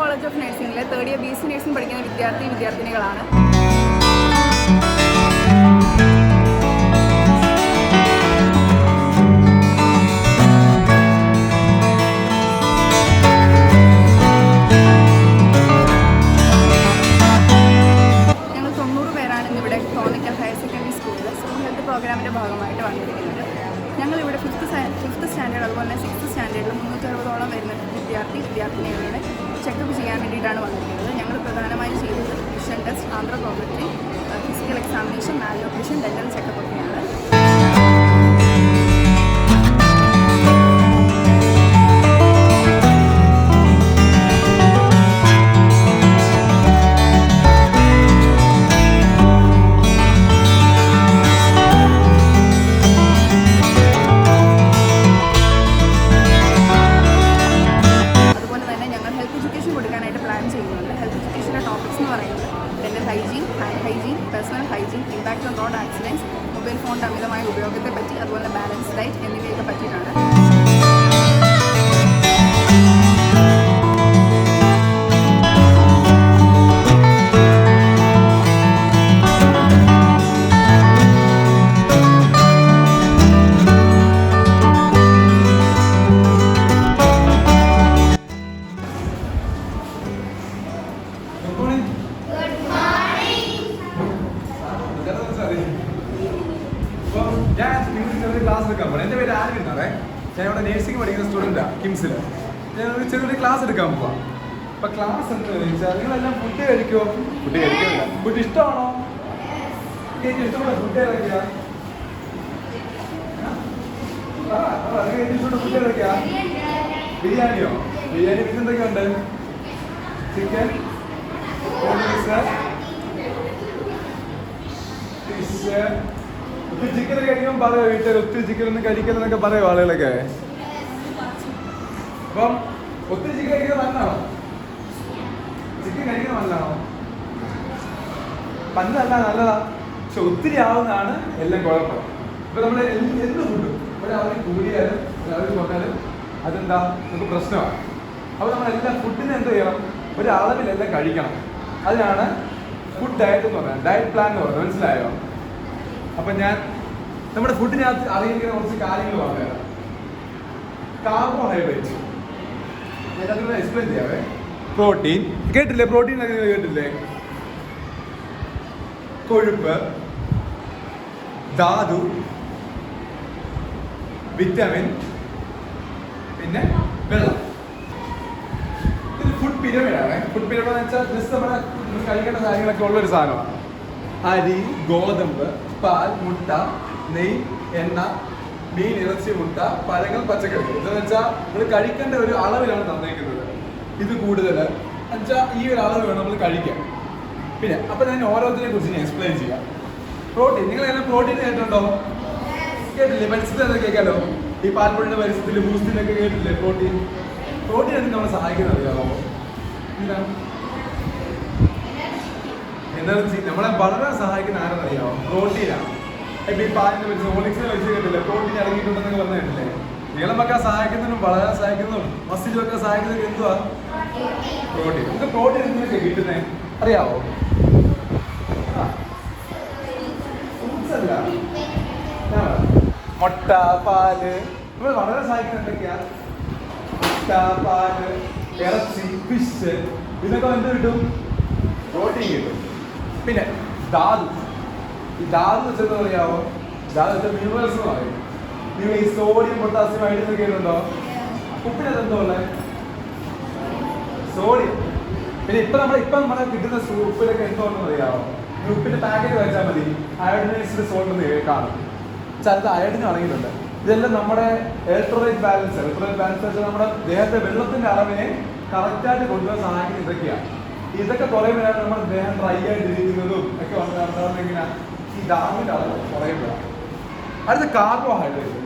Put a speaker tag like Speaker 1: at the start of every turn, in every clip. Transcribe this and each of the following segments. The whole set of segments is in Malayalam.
Speaker 1: കോളേജ് ഓഫ് നഴ്സിംഗിലെ തേർഡ് ഇയർ BSc നഴ്സിംഗ് പഠിക്കുന്ന വിദ്യാർത്ഥിനികളാണ്. ഞങ്ങൾ 90 പേരാണ് ഇന്നിവിടെ തോന്നിക്കൽ ഹയർ സെക്കൻഡറി സ്കൂളിൽ സ്കൂൾ ഹെൽത്ത് പ്രോഗ്രാമിൻ്റെ ഭാഗമായിട്ട് വന്നിരിക്കുന്നത്. ഞങ്ങളിവിടെ ഫിഫ്ത്ത് സ്റ്റാൻഡേർഡ് അതുപോലെ തന്നെ 6th സ്റ്റാൻഡേർഡിൽ 360ഓളം വരുന്ന വിദ്യാർത്ഥിനികളുടെ ചെക്കപ്പ് ചെയ്യാൻ വേണ്ടിയിട്ടാണ് വന്നിരിക്കുന്നത്. ഞങ്ങൾ പ്രധാനമായും ചെയ്യുന്നത് vision test, anthropometry, physical examination, malnutrition, dental checkup ഒക്കെയാണ്. Personal hygiene, impact on road accidents, mobile ഫോണിൻ്റെ അമിതമായ ഉപയോഗത്തെ പറ്റി, അതുപോലെ ബാലൻസ് ഡയറ്റ് എന്നിവയൊക്കെ പറ്റിയിട്ടാണ്.
Speaker 2: ക്ലാസ് എടുക്കാൻ പോകണം. എൻ്റെ പേര് ആരും എന്നാറേ, ഞാൻ ഇവിടെ നേഴ്സിംഗ് പഠിക്കുന്ന സ്റ്റുഡൻറ്റാണ് കിംസിൽ. ഞാൻ ഒരു ചെറിയൊരു ക്ലാസ് എടുക്കാൻ പോവാം. അപ്പം ക്ലാസ് എന്താണെന്ന് ചോദിച്ചാൽ നിങ്ങളെല്ലാം ഫുഡ് കഴിക്കുമോ? ഫുഡ് കഴിക്കില്ല. ഫുഡ് ഇഷ്ടമാണോ? എനിക്ക് ഇഷ്ടമുള്ള ഫുഡ് കഴിക്കുക. ഫുഡ് കഴിക്കുക. ബിരിയാണിയോ? ബിരിയാണി പിന്നെ എന്തൊക്കെയുണ്ട്? Chicken, fish. ഒത്തിരി ചിക്കൻ കഴിക്കുമ്പോൾ പറയുമോ വീട്ടിൽ? ഒത്തിരി ചിക്കൻ ഒന്നും കഴിക്കലെന്നൊക്കെ പറയുമോ ആളുകളൊക്കെ? അപ്പം ഒത്തിരി ചിക്കൻ കഴിക്കുന്നത് നല്ലതാണോ? ചിക്കൻ കഴിക്കുന്നത് നല്ലതാണോ? പണ്ടല്ല, നല്ലതാ. പക്ഷെ ഒത്തിരി ആവുന്നതാണ് എല്ലാം കുഴപ്പം. ഇപ്പൊ നമ്മൾ എന്ത് ഫുഡും ഒരാൾ കൂടിയാലും ഒരാൾ കൊണ്ടാലും അതെന്താ നമുക്ക് പ്രശ്നമാണ്. അപ്പോൾ നമ്മളെല്ലാം ഫുഡിനെ എന്ത് ചെയ്യണം? ഒരളവിലെല്ലാം കഴിക്കണം. അതിനാണ് ഫുഡ് ഡയറ്റ് എന്ന് പറയുന്നത്, ഡയറ്റ് പ്ലാൻ എന്ന് പറയുന്നത്. മനസ്സിലായോ? അപ്പം ഞാൻ നമ്മുടെ ഫുഡിനകത്ത് അറിയിക്കുന്ന കുറച്ച് കാര്യങ്ങൾ പറഞ്ഞുതരാം. കാർബോഹൈഡ്രേറ്റ് ഞാനതിലൂടെ എക്സ്പ്ലെയിൻ ചെയ്യാവേ. പ്രോട്ടീൻ കേട്ടില്ലേ? പ്രോട്ടീൻ എന്നൊക്കെ കേട്ടില്ലേ? കൊഴുപ്പ്, ധാതു, വിറ്റാമിൻ, പിന്നെ വെള്ളം. ഇത് ഫുഡ് പിരമിഡാണ്. ഫുഡ് പിരമിഡ് എന്ന് വെച്ചാൽ ജസ്റ്റ് നമ്മുടെ കഴിക്കേണ്ട കാര്യങ്ങളൊക്കെ ഉള്ളൊരു സാധനമാണ്. അരി, ഗോതമ്പ്, പാൽ, മുട്ട, നെയ്, എണ്ണ, മീൻ, ഇറച്ചി, മുട്ട, പഴങ്ങൾ, പച്ചക്കറി. ഇതെന്ന് വെച്ചാൽ നമ്മൾ കഴിക്കേണ്ട ഒരു അളവിലാണ് തന്നേക്കുന്നത്. ഇത് കൂടുതൽ എന്നുവെച്ചാൽ ഈ ഒരു അളവ് വേണം നമ്മൾ കഴിക്കാൻ. പിന്നെ അപ്പം ഞാൻ ഓരോരുത്തരെ കുറിച്ച് ഞാൻ എക്സ്പ്ലെയിൻ ചെയ്യാം. പ്രോട്ടീൻ, നിങ്ങളെല്ലാം പ്രോട്ടീൻ കേട്ടിട്ടുണ്ടോ? കേട്ടില്ലേ? പരിസ്ഥിതി കേൾക്കാലോ. ഈ പാൽപ്പൊടിയുടെ പരിസ്ഥിതിയിൽ ബൂസ്റ്റിനൊക്കെ കേട്ടില്ലേ? പ്രോട്ടീൻ എന്ത് നമ്മളെ സഹായിക്കുന്നത് അറിയാമോ? എന്താണ്? എനർജി നമ്മളെ വളരെ സഹായിക്കുന്ന ആരെന്നറിയാമോ? പ്രോട്ടീനാണ്. ഇപ്പം ഈ പാലിന്റെ വെച്ച് ഹോളിക്സിനെ വെച്ച് കേട്ടില്ലേ? പ്രോട്ടീൻ ഇറങ്ങിയിട്ടുണ്ടെന്നൊക്കെ പറഞ്ഞു കേട്ടില്ലേ? നീളം വെക്കാൻ സഹായിക്കുന്നതിനും വളരാൻ സഹായിക്കുന്നതും മസിൽ വെക്കാൻ സഹായിക്കുന്നതും എന്തുവാ? പ്രോട്ടീൻ. നമുക്ക് പ്രോട്ടീൻ എന്തൊക്കെ കിട്ടുന്നത് അറിയാവോ? ഫ്രൂട്ട്സ് അല്ല, മുട്ട, പാല്. നമ്മൾ വളരെ സഹായിക്കുന്നത് എന്തൊക്കെയാ? മുട്ട, പാല്, ഇറച്ചി, ഫിഷ്. ഇതൊക്കെ എന്ത് കിട്ടും? പ്രോട്ടീൻ കിട്ടും. പിന്നെ ധാതു. ഈ ധാതു വെച്ചെന്ന് പറയാമോ? ധാതു വെച്ചാൽ മിനറൽസ് എന്ന് പറയും. നിങ്ങൾ ഈ സോഡിയം, പൊട്ടാസ്യം, അയഡിൻ കേട്ടുണ്ടോ? ഉപ്പിനകത്ത് എന്തോ ഉള്ളത്? സോഡിയം. പിന്നെ ഇപ്പം നമ്മുടെ കിട്ടുന്ന ഉപ്പിലൊക്കെ എന്തോ ഉണ്ടെന്ന് അറിയാമോ? ഈ ഉപ്പിന്റെ പാക്കറ്റ് വെച്ചാൽ മതി, അയോഡിനൈസ്ഡ് സോൾട്ട് എന്ന് കാണും. ചിലത് അയോഡിനും അടങ്ങിയിട്ടുണ്ട്. ഇതെല്ലാം നമ്മുടെ ഇലക്ട്രോലൈറ്റ് ബാലൻസ് വെച്ചാൽ നമ്മുടെ ദേഹത്തെ വെള്ളത്തിന്റെ അളവിനെ കറക്റ്റായിട്ട് കൊണ്ടുവരാൻ സഹായിക്കുന്ന ഇതൊക്കെയാണ്. ഇതൊക്കെ കുറയുമ്പോഴാണ് നമ്മുടെ ദേഹം ഡ്രൈ ആയിട്ടിരിക്കുന്നതും ഒക്കെ വന്നിട്ടുണ്ടാകുന്നത്. എങ്ങനെയാണ്? ഈ ധാതുവിന്റെ അളവ് കുറയുമ്പോഴാണ്. അടുത്ത കാർബോഹൈഡ്രേറ്റ്.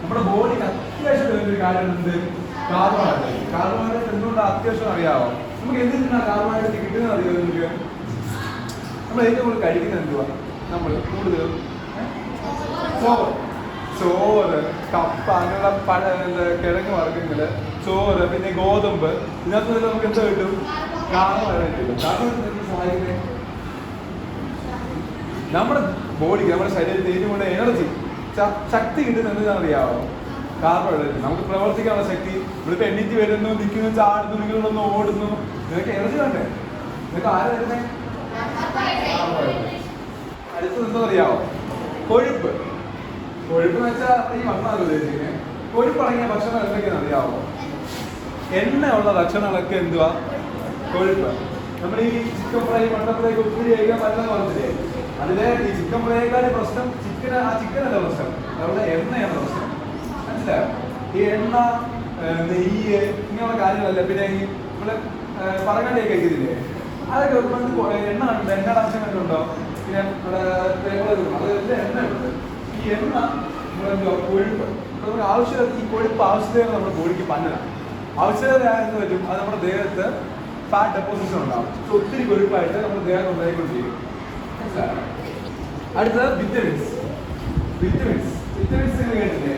Speaker 2: നമ്മുടെ ബോഡിക്ക് അത്യാവശ്യം വരുന്നൊരു കാര്യമാണ് എന്ത്? കാർബോഹൈഡ്രേറ്റ്. കാർബോഹൈഡ്രേറ്റ് എന്തുകൊണ്ടാണ് അത്യാവശ്യം അറിയാമോ? നമുക്ക് എന്തിനാണ് കാർബോഹൈഡ്രേറ്റ് കിട്ടുന്നത് അറിയാമോ? നിങ്ങൾക്ക് നമ്മൾ ഏറ്റവും കൂടുതൽ കഴിക്കുന്നത് എന്തുവാ? നമ്മൾ കൂടുതലും ചോറ്, കപ്പ, അങ്ങനെയുള്ള കിഴങ്ങ് വർഗ്ഗങ്ങള്, ചോറ്, പിന്നെ ഗോതമ്പ്, ഇതിനകത്ത് നിന്ന് നമുക്ക് എന്താ കിട്ടും? കാർബോഹൈഡ്രേറ്റ് കിട്ടും. കാർബോഹൈഡ്രേറ്റ് സഹായിക്കുന്നത് നമ്മുടെ ബോഡിക്ക്, നമ്മുടെ ശരീരത്തിൽ ഏറ്റവും കൂടുതൽ എനർജി, ശക്തി കിട്ടുന്നത് എന്താണെന്നറിയാമോ? കാർബോഹൈഡ്രേറ്റ്. നമുക്ക് പ്രവർത്തിക്കാനുള്ള ശക്തി. നമ്മളിപ്പോൾ എണ്ണീറ്റ് വരുന്നു, നിൽക്കുന്നു, ചാടുന്നു, നിങ്ങളൊന്ന് ഓടുന്നു, നിനക്ക് എനർജി വേണ്ടേ? നിനക്ക് ആര് തരുന്നേ? കാർബോഹൈഡ്രേറ്റ്. അടുത്തത് എന്താണെന്നറിയാമോ? കൊഴുപ്പ്. കൊഴുപ്പ് എന്ന് വെച്ചാൽ ഈ വണ്ണമല്ല ഉദ്ദേശിക്കുന്നത്. കൊഴുപ്പടങ്ങിയ ഭക്ഷണം എന്തൊക്കെയാണെന്ന് അറിയാമോ? എണ്ണ ഉള്ള ഭക്ഷണങ്ങളൊക്കെ എന്തുവാ? കൊഴുപ്പ്. നമ്മൾ ഈ ചിക്കൻ ഫ്രൈ, മട്ടൻ ഫ്രൈ ഒത്തിരി കഴിക്കാൻ പറ്റുന്ന പറഞ്ഞില്ലേ? അതിലെ ഈ ചിക്കൻ ഫ്രൈക്കാരുടെ പ്രശ്നം ചിക്കനല്ല പ്രശ്നം, അതുകൊണ്ട് എണ്ണയാണ് പ്രശ്നം. മനസ്സിലായോ? ഈ എണ്ണ, നെയ്യ്, ഇങ്ങനെയുള്ള കാര്യങ്ങളല്ല. പിന്നെ ഈ നമ്മള് പറങ്ങാണ്ടിയൊക്കെ കഴിക്കുന്നില്ലേ, അതൊക്കെ എണ്ണ ഉണ്ട്, എണ്ണയുടെ അംശങ്ങളുണ്ടോ? പിന്നെ അതെല്ലാം എണ്ണയുണ്ട്. ഈ എണ്ണ നമ്മളെന്തുവാ? കൊഴുപ്പ്. നമുക്ക് ആവശ്യത, ഈ കൊഴുപ്പ് ആവശ്യത നമ്മുടെ ബോഡിക്ക് പന്നലാണ്. ആവശ്യത എന്ന് പറ്റും, അത് നമ്മുടെ ദേഹത്ത് ഫാറ്റ് ഡെപ്പോസിഷൻ ഉണ്ടാവും. ഒത്തിരി കൊഴുപ്പായിട്ട് നമ്മുടെ ദേഹത്ത് ഉണ്ടായിക്കൊണ്ടിരിക്കും. അടുത്തത് വിറ്റമിൻസ്. വിറ്റമിൻസ് കേട്ടില്ലേ?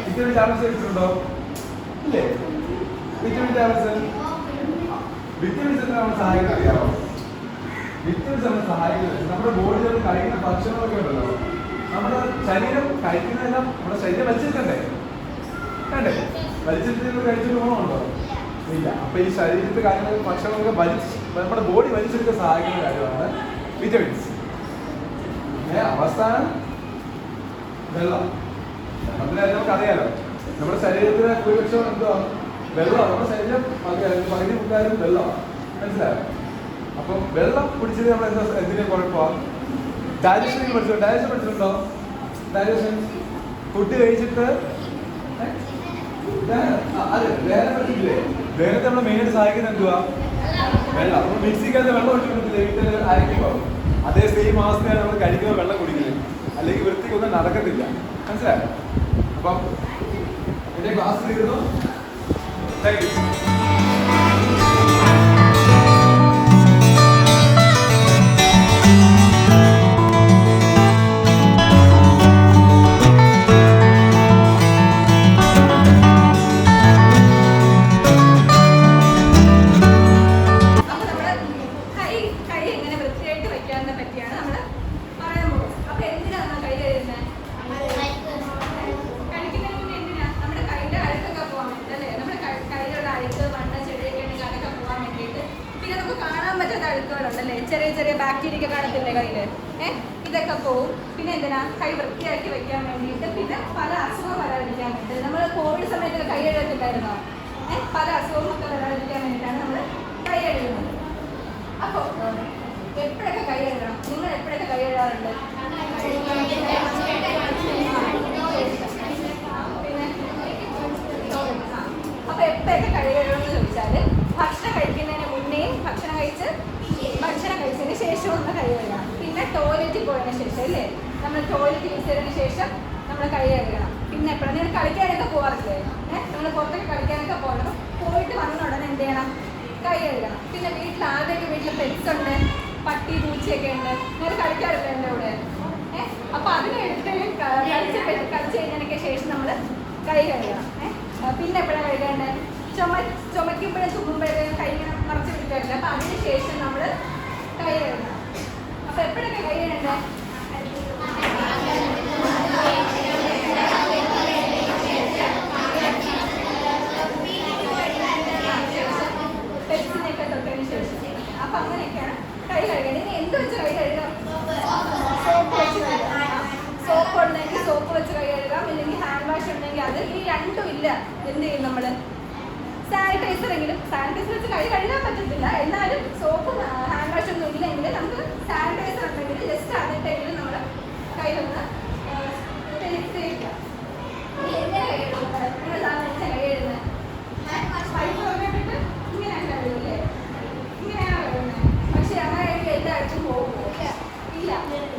Speaker 2: വിറ്റമിൻ ടാബ്ലറ്റ്സ് കഴിച്ചിട്ടുണ്ടോ? ഇല്ലേ? വിറ്റമിൻ ടാബ്ലറ്റ്സ് എന്താണ് നമ്മൾ സഹായിക്കുന്നത് അറിയാമോ? വിറ്റമിൻസ് നമ്മൾ സഹായിക്കുന്നത് നമ്മുടെ ബോഡിയിൽ കഴിക്കുന്ന ഭക്ഷണമൊക്കെ ഉണ്ടല്ലോ, നമ്മുടെ ശരീരം കഴിക്കുന്നതെല്ലാം നമ്മുടെ ശരീരം വലിച്ചെടുക്കണ്ടേ? വേണ്ടേ? വലിച്ചെടുത്ത് കഴിച്ചിട്ട് ഗുണമുണ്ടോ? ഇല്ല. അപ്പൊ ഈ ശരീരത്തിൽ കാര്യങ്ങൾ ഭക്ഷണമൊക്കെ നമ്മുടെ ബോഡി വലിച്ചെടുക്കാൻ സഹായിക്കുന്ന കാര്യമാണ് വിറ്റമിൻസ്. അവസാനം വെള്ളം. അതിനായി നമുക്ക് അറിയാലോ, നമ്മുടെ ശരീരത്തിലെ ഭൂരിപക്ഷം എന്തുവാ? വെള്ളമാണ്. നമ്മുടെ ശരീരം പകുതി മുക്കാലും വെള്ളമാണ്. മനസ്സിലായോ? അപ്പം വെള്ളം കുടിച്ചത് നമ്മൾ എന്താ, എന്തിനും കുഴപ്പമാണ്? ഡൈജഷൻ പഠിച്ചിട്ടുണ്ടോ? ഡൈജഷൻ ഫുഡ് കഴിച്ചിട്ട് അതെ, വേറെ പഠിച്ചിട്ടില്ലേ? വേഗത്തെ നമ്മൾ മെയിനായിട്ട് സഹായിക്കുന്നത് എന്തുവാ? വെള്ളം. നമ്മൾ മിക്സിക്കകത്ത് വെള്ളം ഒഴിച്ചിട്ടുണ്ട് വീട്ടിൽ അരയ്ക്കുമ്പോൾ അതേ സെയിം അവസ്ഥയാണ് നമ്മൾ കഴിക്കുന്ന വെള്ളം കുടിക്കുന്നത്. അല്ലെങ്കിൽ വൃത്തിക്കൊന്നും നടക്കത്തില്ല. മനസ്സിലായോ? അപ്പം എൻ്റെ ക്ലാസ് തീരുന്നു. Thank you.
Speaker 1: അഴുക്കുകളുണ്ടല്ലേ, ചെറിയ ചെറിയ ബാക്ടീരിയ കാണത്തില്ലേ കയ്യില്, ഇതൊക്കെ പോവും. പിന്നെ എന്തിനാ? കൈ വൃത്തിയാക്കി വെക്കാൻ വേണ്ടിയിട്ട്, പിന്നെ പല അസുഖം വരാതിരിക്കാൻ വേണ്ടി. നമ്മൾ കോവിഡ് സമയത്ത് കൈ കഴുകത്തില്ലായിരുന്നോ? പല അസുഖമൊക്കെ വരാതിരിക്കാൻ വേണ്ടിയിട്ടാണ് നമ്മൾ കൈ കഴുകുന്നത്. അപ്പോൾ എപ്പോഴൊക്കെ കൈ കഴുകണം? നിങ്ങൾ എപ്പോഴൊക്കെ കൈ കഴുകാറുണ്ട്? പിന്നെ അപ്പൊ എപ്പോഴൊക്കെ കൈ കഴുകണമെന്ന് ചോദിച്ചാൽ, ഭക്ഷണം കഴിക്കുന്നതിന് മുന്നേയും ഭക്ഷണം കഴിച്ചതിന് ശേഷവും ഒന്ന് കൈ കഴുകണം. പിന്നെ ടോയ്ലറ്റിൽ പോയതിനു ശേഷം, അല്ലേ? നമ്മൾ ടോയ്ലറ്റ് യൂസ് ചെയ്തതിന് ശേഷം നമ്മൾ കൈ കഴുകണം. പിന്നെ എപ്പോഴാണ് നിങ്ങൾ കളിക്കാനൊക്കെ പോകാറില്ലേ? നമ്മൾ പുറത്തൊക്കെ കളിക്കാനൊക്കെ പോകണം. പോയിട്ട് വന്ന ഉടനെ എന്ത് ചെയ്യണം? കൈ കഴുകണം. പിന്നെ വീട്ടിൽ പെറ്റ്സ് ഉണ്ട്, പട്ടി പൂച്ചയൊക്കെ ഉണ്ട്. നിങ്ങൾ കളിക്കാറില്ല എൻ്റെ കൂടെ? അപ്പൊ അതിനെടുത്ത് കളിച്ച് കഴിഞ്ഞതിനൊക്കെ ശേഷം നമ്മൾ കൈ കഴുകണം. പിന്നെ എപ്പോഴാണ് കഴുകേണ്ടത്? ചുമയ്ക്കുമ്പോഴും തുമ്മുമ്പോഴേക്കും കൈ ഇങ്ങനെ മറച്ചു പിടിക്കാറില്ല. അപ്പൊ അതിന് ശേഷം നമ്മൾ കൈ കഴുകണം. അപ്പൊ എപ്പോഴൊക്കെ കൈ കഴുകണ്ടേ? പെറ്റ്സിനെയൊക്കെ തൊട്ടതിന് ശേഷം. അപ്പൊ അങ്ങനെയൊക്കെയാണ് കൈ കഴുകേണ്ടത്. ഇനി എന്ത് വെച്ച് കൈ കഴുകാം? സോപ്പ് വെച്ച് കഴുകാം. സോപ്പ് ഉണ്ടെങ്കിൽ സോപ്പ് വെച്ച് കൈ കഴുകാം. ഇല്ലെങ്കിൽ ഹാൻഡ് വാഷ് ഉണ്ടെങ്കിൽ അത്. ഈ രണ്ടും ഇല്ല, എന്ത് ചെയ്യും? നമ്മൾ സാനിറ്റൈസർ വെച്ച് കൈ കഴുകാൻ പറ്റത്തില്ല. എന്നാലും സോപ്പ് ഹാൻഡ് വാഷ് ഒന്നും ഇല്ലെങ്കിൽ നമുക്ക് സാനിറ്റൈസർ ഉണ്ടെങ്കിൽ ജസ്റ്റ് അതിട്ടെങ്കിലും നമ്മൾ കൈ ഒന്ന് തേക്കാം. എങ്ങനെ കൈ കഴുകുന്നത്? നിങ്ങൾ സാധനം കൈ കഴുകുന്നത് പൈപ്പ് വന്നിട്ട് ഇങ്ങനെയാണ് കഴുകില്ലേ? ഇങ്ങനെയാണ് കഴുകുന്നത്. പക്ഷെ അങ്ങനെ എല്ലായിടത്തും പോകുമോ? ഇല്ല.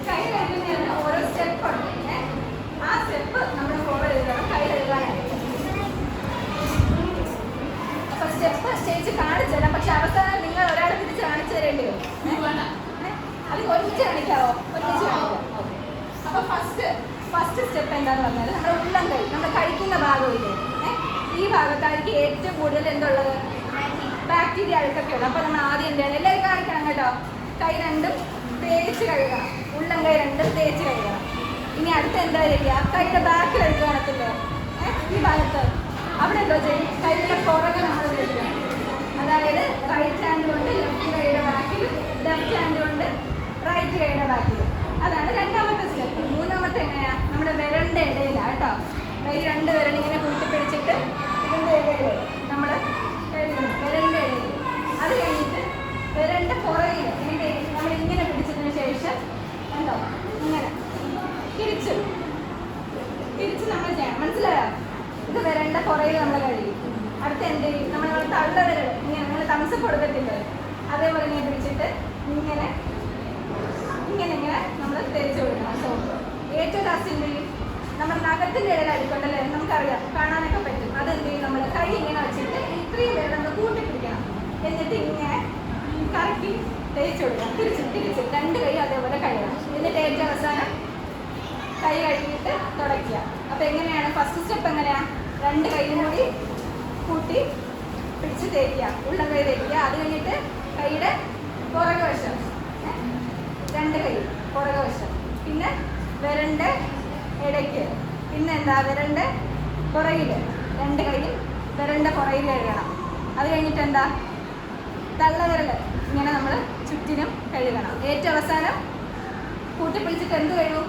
Speaker 1: കൈ കഴുകുന്നതിന് ഓരോ സ്റ്റെപ്പ് ഉണ്ട്. ആ സ്റ്റെപ്പ് നമ്മൾ ഫോളോ ചെയ്യണം കൈ കഴുകാനായിട്ട്. അപ്പൊ സ്റ്റെപ്പ് ചേച്ചി കാണിച്ചു തരാം. പക്ഷെ അവസാനം നിങ്ങൾ ഒരാളെ തിരിച്ച് കാണിച്ചു തരേണ്ടി വരും. അത് ഒരുമിച്ച് കാണിക്കാവോ? ഒരുമിച്ച് കാണിക്കാം. അപ്പൊ ഫസ്റ്റ് സ്റ്റെപ്പ് എന്താന്ന് പറഞ്ഞാൽ നമ്മുടെ ഉള്ളം കൈ, നമ്മുടെ കഴിക്കുന്ന ഭാഗമില്ലേ, ഈ ഭാഗത്തായിരിക്കും
Speaker 3: ഏറ്റവും കൂടുതൽ എന്തുള്ളത് ബാക്ടീരിയ അഴുക്കൊക്കെ ഉള്ളത്. അപ്പോൾ നമ്മൾ ആദ്യം എന്താണ് എല്ലാവരും കാണിക്കണം കേട്ടോ. കൈ രണ്ടും തേച്ച് കഴുകണം, ഉള്ളം കൈ രണ്ടും തേച്ച് കഴുകണം. ഇനി അടുത്ത് എന്താ ചെയ്യുക, കൈയുടെ ബാക്കിൽ അഴുക്ക് കാണത്തില്ലേ, ഈ ഭാഗത്ത് അവിടെ എന്തോ ചെയ്യും, കൈയുടെ പുറകെ നമ്മൾ കഴിക്കണം. അതായത് റൈറ്റ് ഹാൻഡ് കൊണ്ട് ലെഫ്റ്റ് കൈയുടെ ബാക്കിലും ലെഫ്റ്റ് ഹാൻഡ് കൊണ്ട് റൈറ്റ് കൈയുടെ ബാക്കിലും. അതാണ് രണ്ടാമത്തെ സ്റ്റെപ്പ്. മൂന്നാമത്തെ എങ്ങനെയാ, നമ്മുടെ വിരലിൻ്റെ ഇടയിലാണ് കേട്ടോ. കൈ രണ്ട് വിരൽ ഇങ്ങനെ കൂട്ടിപ്പിടിച്ചിട്ട് ഇതിൻ്റെ ഇടയിൽ നമ്മൾ വിരലിൻ്റെ ഇടയിൽ. അത് കഴിഞ്ഞിട്ട് വിരലിൻ്റെ പുറകിൽ ഇങ്ങനെ നമ്മൾ ഇങ്ങനെ പിടിച്ചതിന് ശേഷം എന്തോ ഇങ്ങനെ തിരിച്ച് നമ്മൾ ചെയ്യണം. മനസ്സിലായോ? ഇത് വിരലിൻ്റെ പുറകിൽ നമ്മൾ കഴിയും. അടുത്ത് എന്ത് ചെയ്യും, നമ്മൾ തള്ള വിരൽ ഇങ്ങനെ നമ്മൾ തമസ് കൊടുക്കത്തില്ലേ, അതേപോലെ ഇങ്ങനെ പിടിച്ചിട്ട് ഇങ്ങനെ ഇങ്ങനെ ഇങ്ങനെ നമ്മൾ തേച്ച് കൊടുക്കണം സോപ്പ്. ഏറ്റവും ലാസ്റ്റ് എന്ത് ചെയ്യും, നമ്മുടെ നഖത്തിൻ്റെ ഇടയിൽ അടിക്കൊണ്ടല്ലേ, നമുക്കറിയാം, കാണാനൊക്കെ പറ്റും. അതെന്ത് ചെയ്യും, നമ്മൾ കൈ ഇങ്ങനെ വെച്ചിട്ട് ഇത്രയും പേര് നമ്മൾ കൂട്ടിപ്പിടിക്കണം. എന്നിട്ട് ഇങ്ങനെ കറക്കി തേച്ച് കൊടുക്കണം. തിരിച്ച് രണ്ട് കൈ അതേപോലെ കഴുകണം. എന്നിട്ട് ഏറ്റവും അവസാനം കൈ കഴുകിയിട്ട് തുടയ്ക്കുക. അപ്പോൾ എങ്ങനെയാണ് ഫസ്റ്റ് സ്റ്റെപ്പ്, എങ്ങനെയാണ്, രണ്ട് കൈയും കൂടി കൂട്ടി പിടിച്ച് തേക്കുക, ഉള്ളം കൈ തേക്കുക. അത് കഴിഞ്ഞിട്ട് കൈയുടെ പുറകെ വശം, രണ്ട് കൈ പുറകെ വശം, പിന്നെ വിരലിൻ്റെ ഇടയ്ക്ക്, പിന്നെ എന്താ വിരലിൻ്റെ പുറകിൽ രണ്ട് കൈയും വിരലിൻ്റെ പുറകിൽ കഴുകണം. അത് കഴിഞ്ഞിട്ട് എന്താ തള്ളവിരൽ ഇങ്ങനെ നമ്മൾ ചുറ്റിനും കഴുകണം. ഏറ്റവും അവസാനം കൂട്ടിപ്പിടിച്ചിട്ട് എന്ത് കഴുകും,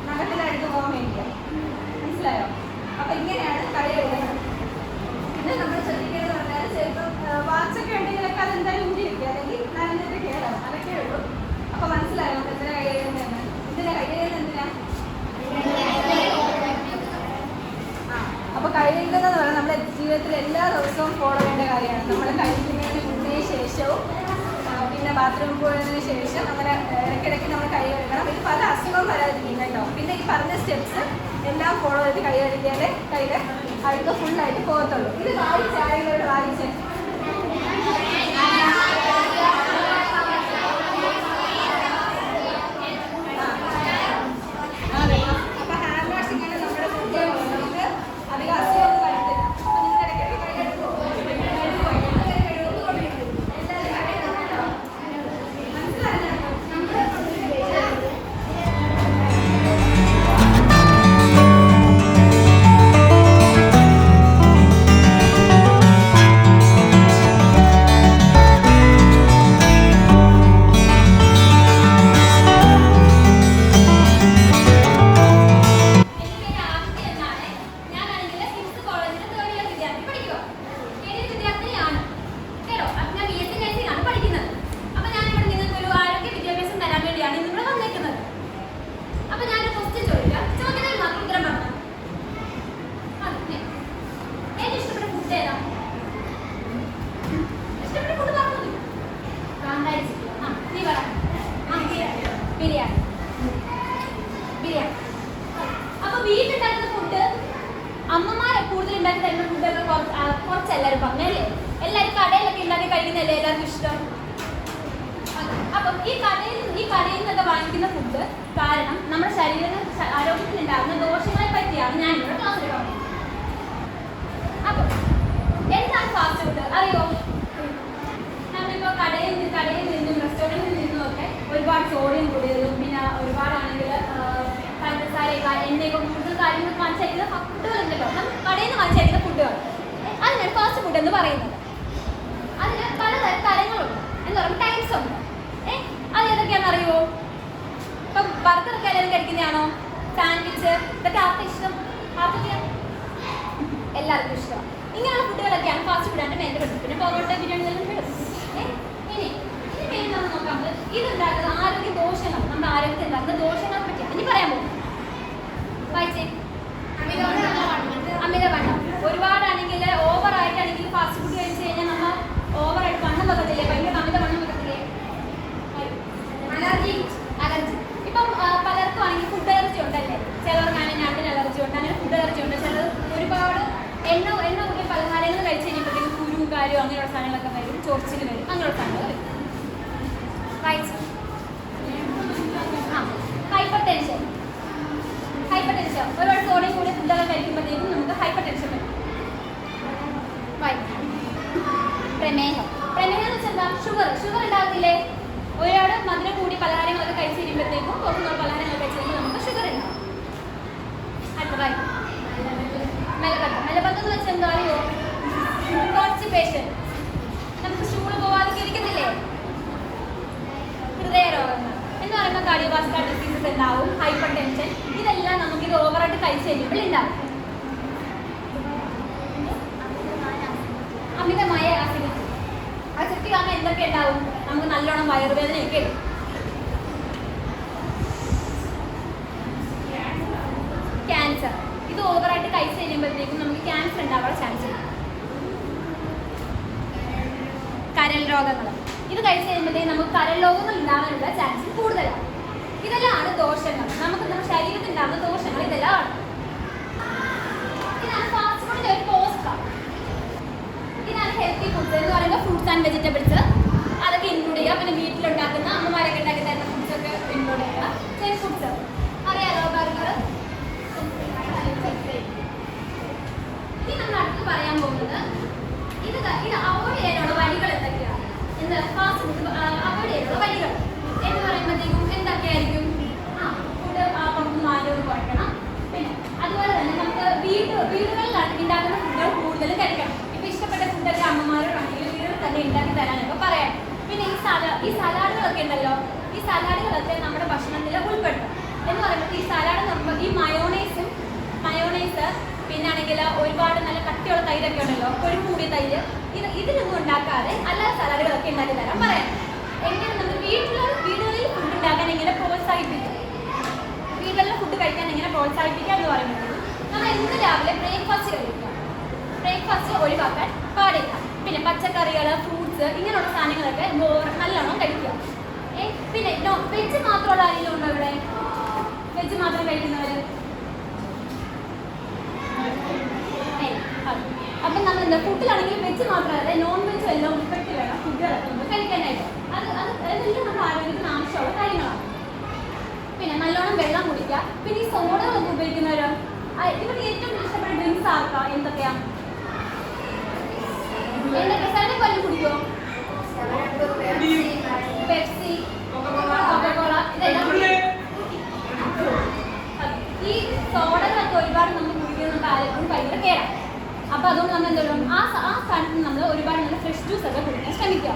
Speaker 3: നഖത്തിലടുത്ത് പോകാൻ വേണ്ടിയ. മനസ്സിലായോ? അപ്പം ഇങ്ങനെയാണ് കൈ കഴുകുന്നത്. പിന്നെ നമ്മൾ ശ്രദ്ധിക്കുന്നത് പറഞ്ഞാൽ ചിലപ്പോൾ വാച്ചൊക്കെ ഉണ്ടെങ്കിലൊക്കെ അതെന്തായാലും ഊരിയിരിക്കുക, അല്ലെങ്കിൽ നനഞ്ഞിട്ട് കയറാം, അതൊക്കെ ഉള്ളൂ. അപ്പോൾ മനസ്സിലായോ നമുക്ക് എന്തിനാ കൈ കഴുകുന്നതെന്ന്? എന്തിനാ കൈ കഴുകുന്നത്, എന്തിനാ? അപ്പോൾ കഴിയുന്നതെന്ന് പറഞ്ഞാൽ നമ്മുടെ ജീവിതത്തിൽ എല്ലാ ദിവസവും ഫോളോ ചെയ്യേണ്ട കാര്യമാണ്. നമ്മൾ കഴിക്കുന്നതിന് മുന്നേ ശേഷവും പിന്നെ ബാത്റൂമിൽ പോയതിനു ശേഷം അങ്ങനെ ഇടയ്ക്കിടയ്ക്ക് നമ്മൾ കൈ കഴുകണം. ഇത് പല അസുഖവും വരാതിരിക്കും കേട്ടോ. പിന്നെ ഈ പറഞ്ഞ സ്റ്റെപ്സ് എല്ലാം ഫോളോ ചെയ്ത് കൈ കഴുകിയാലേ കയ്യിൽ അഴുക്ക് ഫുള്ളായിട്ട് പോകത്തുള്ളൂ. ഇത് വായിച്ച് ആരെങ്കിലും വായിച്ച് അപ്പോൾ ഹാൻഡ് വാഷ് ഇങ്ങനെ നമ്മുടെ കുട്ടികൾ നമുക്ക് അധികം അസുഖമൊന്നും വരത്തില്ല. അപ്പോൾ നിങ്ങൾ ഇടയ്ക്കിടയ്ക്ക് കൈ കഴുകുമോ? അമ്മമാരെ കൂടുതൽ ഉണ്ടാക്കി തരുന്ന ഫുഡൊക്കെ കുറച്ച് എല്ലാവരും പറഞ്ഞല്ലേ, എല്ലാവരും കടയിലൊക്കെ ഉണ്ടാക്കി കഴിക്കുന്നതല്ലേ എല്ലാവർക്കും ഇഷ്ടം. അപ്പം ഈ കടയിൽ നിന്നൊക്കെ വാങ്ങിക്കുന്ന ഫുഡ് കാരണം നമ്മുടെ ആരോഗ്യത്തിനുണ്ടാകുന്ന ദോഷങ്ങളെ പറ്റിയാണ് ഞാൻ ഇവിടെ ക്ലാസ്സിൽ പറയുന്നത്. അപ്പം എന്താണ് ഫാസ്റ്റ് ഫുഡ് അറിയോ? നമ്മളിപ്പോൾ കടയിൽ നിന്നും റെസ്റ്റോറൻറ്റിൽ നിന്നും ഒക്കെ ഒരുപാട് സോഡിയം കൂടിയതും പിന്നെ ഒരുപാടാണെങ്കിൽ പഞ്ചസാരയൊക്കെ എണ്ണയൊക്കെ കൂടുതൽ കാര്യങ്ങൾ വാങ്ങിച്ചയക്കുന്ന ഫുഡുകളുണ്ടല്ലോ, നമ്മൾ കടയിൽ നിന്ന് വാങ്ങിച്ചയക്കുന്ന ഫുഡുകൾ, അതിനാണ് ഫാസ്റ്റ് ഫുഡ് എന്ന് പറയുന്നത്. അതിന് പലതരം തരങ്ങളുണ്ട്, എന്ന് പറയുമ്പോൾ ടൈപ്സ് ഉണ്ട്. അത് ഏതൊക്കെയാണെന്ന് അറിയുമോ? ഇപ്പം ബർഗറൊക്കെ എല്ലാവരും കഴിക്കുന്നതാണോ? സാൻഡ്വിച്ച്, ഇതൊക്കെ ആർക്കും ഇഷ്ടം? ആർക്കൊക്കെയാണ്? എല്ലാവർക്കും ഇഷ്ടം. ഇങ്ങനെയുള്ള ഫുഡുകളൊക്കെയാണ് ഫാസ്റ്റ് ഫുഡായിട്ട് മെയിൻ പെടുന്നത്. പിന്നെ പൊറോട്ട, ബിരിയാണി എല്ലാം പെടും. ഇനി മെയിൻ നമ്മൾ നോക്കാറുണ്ട് ഇതുണ്ടാകുന്ന ആരോഗ്യ ദോഷങ്ങൾ, നമ്മുടെ ആരോഗ്യത്തിൽ ഉണ്ടാകുന്ന ദോഷങ്ങളെ പറ്റിയാണ് ഇനി പറയാൻ പോകുന്നത്. വായിച്ചേ. അമിതവണ്ണം ഒരുപാടാണെങ്കിൽ ഓവറായിട്ടാണെങ്കിൽ ഫാസ്റ്റ് ഫുഡ് കഴിച്ച് കഴിഞ്ഞാൽ നമ്മൾ ഓവറായിട്ട് വണ്ണം വെക്കത്തില്ലേ, ഭയങ്കര അമിതവണ്ണം വെക്കത്തില്ലേ? അലർജി ഇപ്പം പലർക്കും ആണെങ്കിൽ ഫുഡ് അലർജി ഉണ്ടല്ലേ, ചിലർക്കാണെങ്കിൽ ഞണ്ടിന് അലർജി ഉണ്ട്, അങ്ങനെ ഫുഡ് അലർജി ഉണ്ട്. ചിലർ ഒരുപാട് എണ്ണ കൂടിയ പലഹാരങ്ങൾ കഴിച്ച് കഴിഞ്ഞപ്പോഴത്തേക്കും കുരുവും കാര്യവും അങ്ങനെയുള്ള സാധനങ്ങളൊക്കെ വരും, ചൊറിച്ചിൽ വരും, അങ്ങനെയുള്ള സാധനങ്ങൾ വരും. റൈറ്റ്. ഹൈപ്പർ ടെൻഷൻ ഒരുപാട് സോഡിയം കൂടിയ ഫുഡൊക്കെ കഴിക്കുമ്പോഴത്തേക്കും നമുക്ക് ഹൈപ്പർ ടെൻഷൻ വരും. പ്രമേഹം. പ്രമേഹം എന്ന് വെച്ചാൽ എന്താ? ഷുഗർ ഉണ്ടാകുന്നില്ലേ? ഒരാൾ മധുരം കൂടി പലഹാരങ്ങളൊക്കെ കഴിച്ച് കഴിയുമ്പോഴത്തേക്കും പുറത്തുനിന്നുള്ള പലഹാരങ്ങൾ കഴിച്ച് കഴിയുമ്പോൾ നമുക്ക് ഷുഗർ ഉണ്ടാവും. അടുത്തതായി മലബന്ധം എന്ന് വെച്ചാൽ എന്താ അറിയോ? കോൺസ്റ്റിപ്പേഷൻ. നമുക്ക് സ്റ്റൂള് പോവാതെ ഇരിക്കുന്നില്ലേ? ഹൃദയരോഗങ്ങൾ എന്ന് പറയുമ്പോൾ കാർഡിയോവാസ്കുലർ ഡിസീസസ് ഉണ്ടാവും, ഹൈപ്പർ ടെൻഷൻ. ഇതെല്ലാം നമുക്ക് ഇത് ഓവറായിട്ട് കഴിച്ച് കഴിയുമ്പോൾ ഉണ്ടാവും. അമിതമായ അസിഡിറ്റി. അസിഡിറ്റി കാരണം എന്തൊക്കെ ഉണ്ടാവും? നമുക്ക് നല്ലോണം വയറുവേദനയൊക്കെ വരും. ക്യാൻസർ. ഇത് ഓവറായിട്ട് കഴിച്ച് കഴിയുമ്പോഴത്തേക്കും നമുക്ക് ക്യാൻസർ ഉണ്ടാവാനുള്ള ചാൻസ് ഉണ്ട്. കരൾ രോഗങ്ങൾ. ഇത് കഴിച്ച് കഴിയുമ്പോഴത്തേക്കും നമുക്ക് കരൾ രോഗങ്ങൾ ഉണ്ടാകാനുള്ള ചാൻസ് കൂടുതലാണ്. ഇതെല്ലാമാണ് ദോഷങ്ങൾ. നമുക്ക് നമ്മുടെ ശരീരത്തിൽ ഉണ്ടാകുന്ന ദോഷങ്ങൾ ഇതെല്ലാം ആണ്. ഇതാണ് ഫാസ്റ്റ് ഫുഡിന്റെ ഒരു പോസ്റ്റർ. ഇതാണ് ഹെൽത്തി ഫുഡ്സ് എന്ന് പറയുമ്പോൾ ഫ്രൂട്ട്സ് ആൻഡ് വെജിറ്റബിൾസ് അതൊക്കെ ഇൻക്ലൂഡ് ചെയ്യുക. പിന്നെ വീട്ടിലുണ്ടാക്കുന്ന അമ്മമാരൊക്കെ ഉണ്ടാക്കി തരുന്ന ഫുഡ്സ് ഒക്കെ ഇൻക്ലൂഡ് ചെയ്യുക. ജങ്ക് ഫുഡ്സ് അറിയാലോ, ബർഗർ. ഇനി നമ്മൾ അടുത്ത് പറയാൻ പോകുന്നത് ഇത് അവോയ്ഡ് ചെയ്യാനുള്ള വഴികൾ എന്തൊക്കെയാണ്? എന്താ ഫാസ്റ്റ് ഫുഡ് അവോയ്ഡ് ചെയ്യാനുള്ള വഴികൾ എന്ന് പറയുമ്പോഴത്തേക്കും എന്തൊക്കെയായിരിക്കും? ഫുഡ് പുറത്തുനിന്ന് ആരോഗ്യം കുറയ്ക്കണം. പിന്നെ അതുപോലെ തന്നെ നമുക്ക് വീടുകളിൽ ഉണ്ടാക്കുന്ന ഫുഡുകൾ കൂടുതൽ കഴിക്കണം. ഇപ്പം ഇഷ്ടപ്പെട്ട ഫുഡൊക്കെ അമ്മമാരോടാണെങ്കിലും വീടുകളിൽ തന്നെ ഉണ്ടാക്കി തരാനൊക്കെ പറയാം. പിന്നെ ഈ സലാഡുകളൊക്കെ ഉണ്ടല്ലോ, ഈ സലാഡുകളൊക്കെ നമ്മുടെ ഭക്ഷണത്തിൽ ഉൾപ്പെടുത്തും. എന്ന് പറയുമ്പോൾ ഈ സലാഡ് എന്ന് പറയുമ്പോൾ ഈ മയോണൈസ് പിന്നാണെങ്കിൽ ഒരുപാട് നല്ല കട്ടിയുള്ള തൈരൊക്കെ ഉണ്ടല്ലോ, കൊഴുപ്പ് കൂടിയ തൈര്, ഇതിനൊന്നും ഉണ്ടാക്കാതെ അല്ലാതെ സലാഡുകളൊക്കെ ഉണ്ടാക്കി തരാൻ പറയാം. എങ്ങനെ നമ്മൾ വീടുകളിൽ ഫുഡ് ഉണ്ടാക്കാൻ എങ്ങനെ പ്രോത്സാഹിപ്പിക്കും, വീടുകളിലെ ഫുഡ് കഴിക്കാൻ എങ്ങനെ പ്രോത്സാഹിപ്പിക്കുക എന്ന് പറയുന്നത് നമ്മൾ ഇന്ന് രാവിലെ ബ്രേക്ക്ഫാസ്റ്റ് കഴിക്കുക. ബ്രേക്ക്ഫാസ്റ്റ് ഒഴിവാക്കാൻ പാടില്ല. പിന്നെ പച്ചക്കറികൾ, ഫ്രൂട്ട്സ് ഇങ്ങനെയുള്ള സാധനങ്ങളൊക്കെ നല്ലോണം കഴിക്കുക. പിന്നെ വെജ് മാത്രമുള്ള ആരെങ്കിലും ഉണ്ടോ ഇവിടെ? വെജ് മാത്രം കഴിക്കുന്നവർ? അപ്പം നമ്മൾ എന്താ ഫുഡിലാണെങ്കിൽ വെജ് മാത്രമല്ല നോൺ വെജ് എല്ലാം ഉൾപ്പെട്ട് വേണം ഫുഡുകളൊക്കെ നമ്മൾ കഴിക്കാനായിട്ട്. അതെല്ലാം നമ്മുടെ ആരോഗ്യത്തിന് ആവശ്യമുള്ള കാര്യങ്ങളാണ്. പിന്നെ നല്ലോണം വെള്ളം കുടിക്കുക. പിന്നെ ഈ സോഡകളൊക്കെ ഉപയോഗിക്കുന്നവരോ? ഇവർക്ക് ഏറ്റവും ഇഷ്ടപ്പെട്ട ഡ്രിങ്ക്സ് ആർക്കാ? എന്തൊക്കെയാ? എന്തൊക്കെ കൊല്ലം കുടിക്കുമോ? പെപ്സി, കൊക്കോള, ഇതെല്ലാം. ഈ സോഡകളൊക്കെ ഒരുപാട് നമ്മൾ കുടിക്കുന്നത് നമ്മുടെ ആരോഗ്യത്തിന് ഭയങ്കര കേടാണ്. അപ്പോൾ അതുകൊണ്ട് നമ്മൾ എന്താ പറയുക, ആ സ്ഥാനത്ത് നമ്മൾ ഒരുപാട് നല്ല ഫ്രഷ് ജ്യൂസ് ഒക്കെ കുടിക്കാൻ ശ്രമിക്കുക.